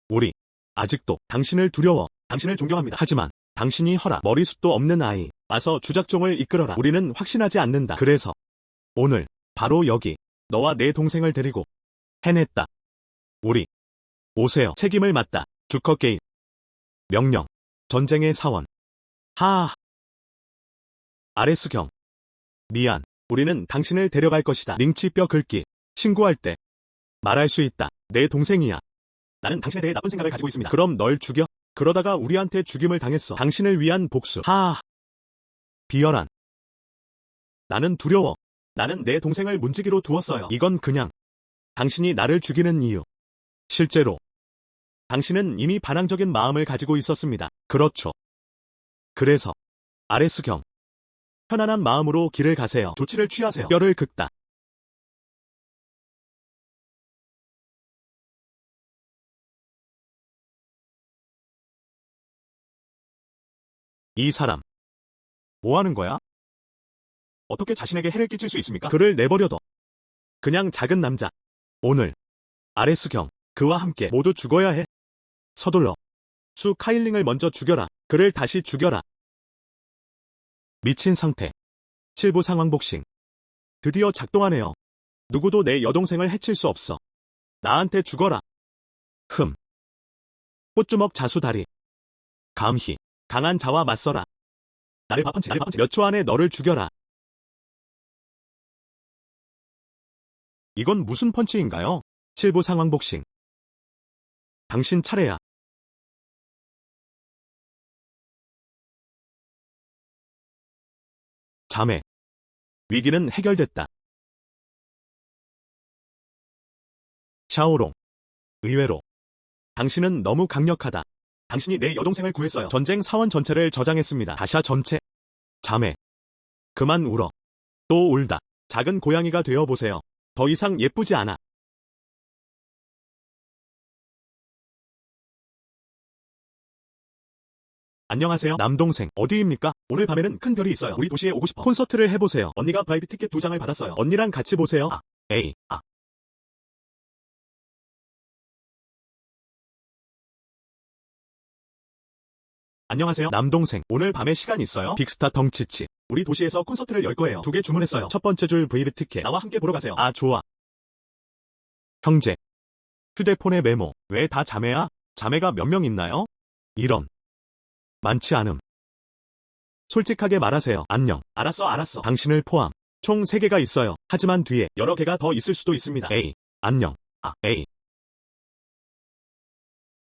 우리. 아직도. 당신을 두려워. 당신을 존경합니다. 하지만. 당신이 허락. 머리숱도 없는 아이. 와서 주작종을 이끌어라. 우리는 확신하지 않는다. 그래서. 오늘. 바로 여기. 너와 내 동생을 데리고. 해냈다. 우리. 오세요. 책임을 맡다. 주커 게임. 명령. 전쟁의 사원. 아레스경. 미안. 우리는 당신을 데려갈 것이다. 링치 뼈 긁기. 신고할 때. 말할 수 있다. 내 동생이야. 나는 당신에 대해 나쁜 생각을 가지고 있습니다. 그럼 널 죽여? 그러다가 우리한테 죽임을 당했어. 당신을 위한 복수. 비열한. 나는 두려워. 나는 내 동생을 문지기로 두었어요. 이건 그냥. 당신이 나를 죽이는 이유. 실제로. 당신은 이미 반항적인 마음을 가지고 있었습니다. 그렇죠. 그래서. 아레스경. 편안한 마음으로 길을 가세요. 조치를 취하세요. 뼈를 긁다. 이 사람. 뭐 하는 거야? 어떻게 자신에게 해를 끼칠 수 있습니까? 그를 내버려둬. 그냥 작은 남자. 오늘. 아레스경. 그와 함께 모두 죽어야 해. 서둘러. 수 카일링을 먼저 죽여라. 그를 다시 죽여라. 미친 상태. 7부 상황 복싱. 드디어 작동하네요. 누구도 내 여동생을 해칠 수 없어. 나한테 죽어라. 꽃주먹 자수다리. 감히. 강한 자와 맞서라. 나를 밥펀치. 몇 초 안에 너를 죽여라. 이건 무슨 펀치인가요? 7부 상황 복싱. 당신 차례야. 자매. 위기는 해결됐다. 샤오롱. 의외로. 당신은 너무 강력하다. 당신이 내 여동생을 구했어요. 전쟁 사원 전체를 저장했습니다. 다샤 전체. 자매. 그만 울어. 또 울다. 작은 고양이가 되어보세요. 더 이상 예쁘지 않아. 안녕하세요. 남동생. 어디입니까? 오늘 밤에는 큰 별이 있어요. 우리 도시에 오고 싶어. 콘서트를 해보세요. 언니가 VIP 티켓 2장을 받았어요. 언니랑 같이 보세요. 에이. 안녕하세요. 남동생. 오늘 밤에 시간 있어요? 빅스타 덩치치. 우리 도시에서 콘서트를 열 거예요. 2개 주문했어요. 첫 번째 줄 VIP 티켓. 나와 함께 보러 가세요. 좋아. 형제. 휴대폰에 메모. 왜 다 자매야? 자매가 몇 명 있나요? 이런. 많지 않음. 솔직하게 말하세요. 안녕. 알았어. 당신을 포함. 총 3개가 있어요. 하지만 뒤에 여러 개가 더 있을 수도 있습니다. 에이. 안녕. 에이.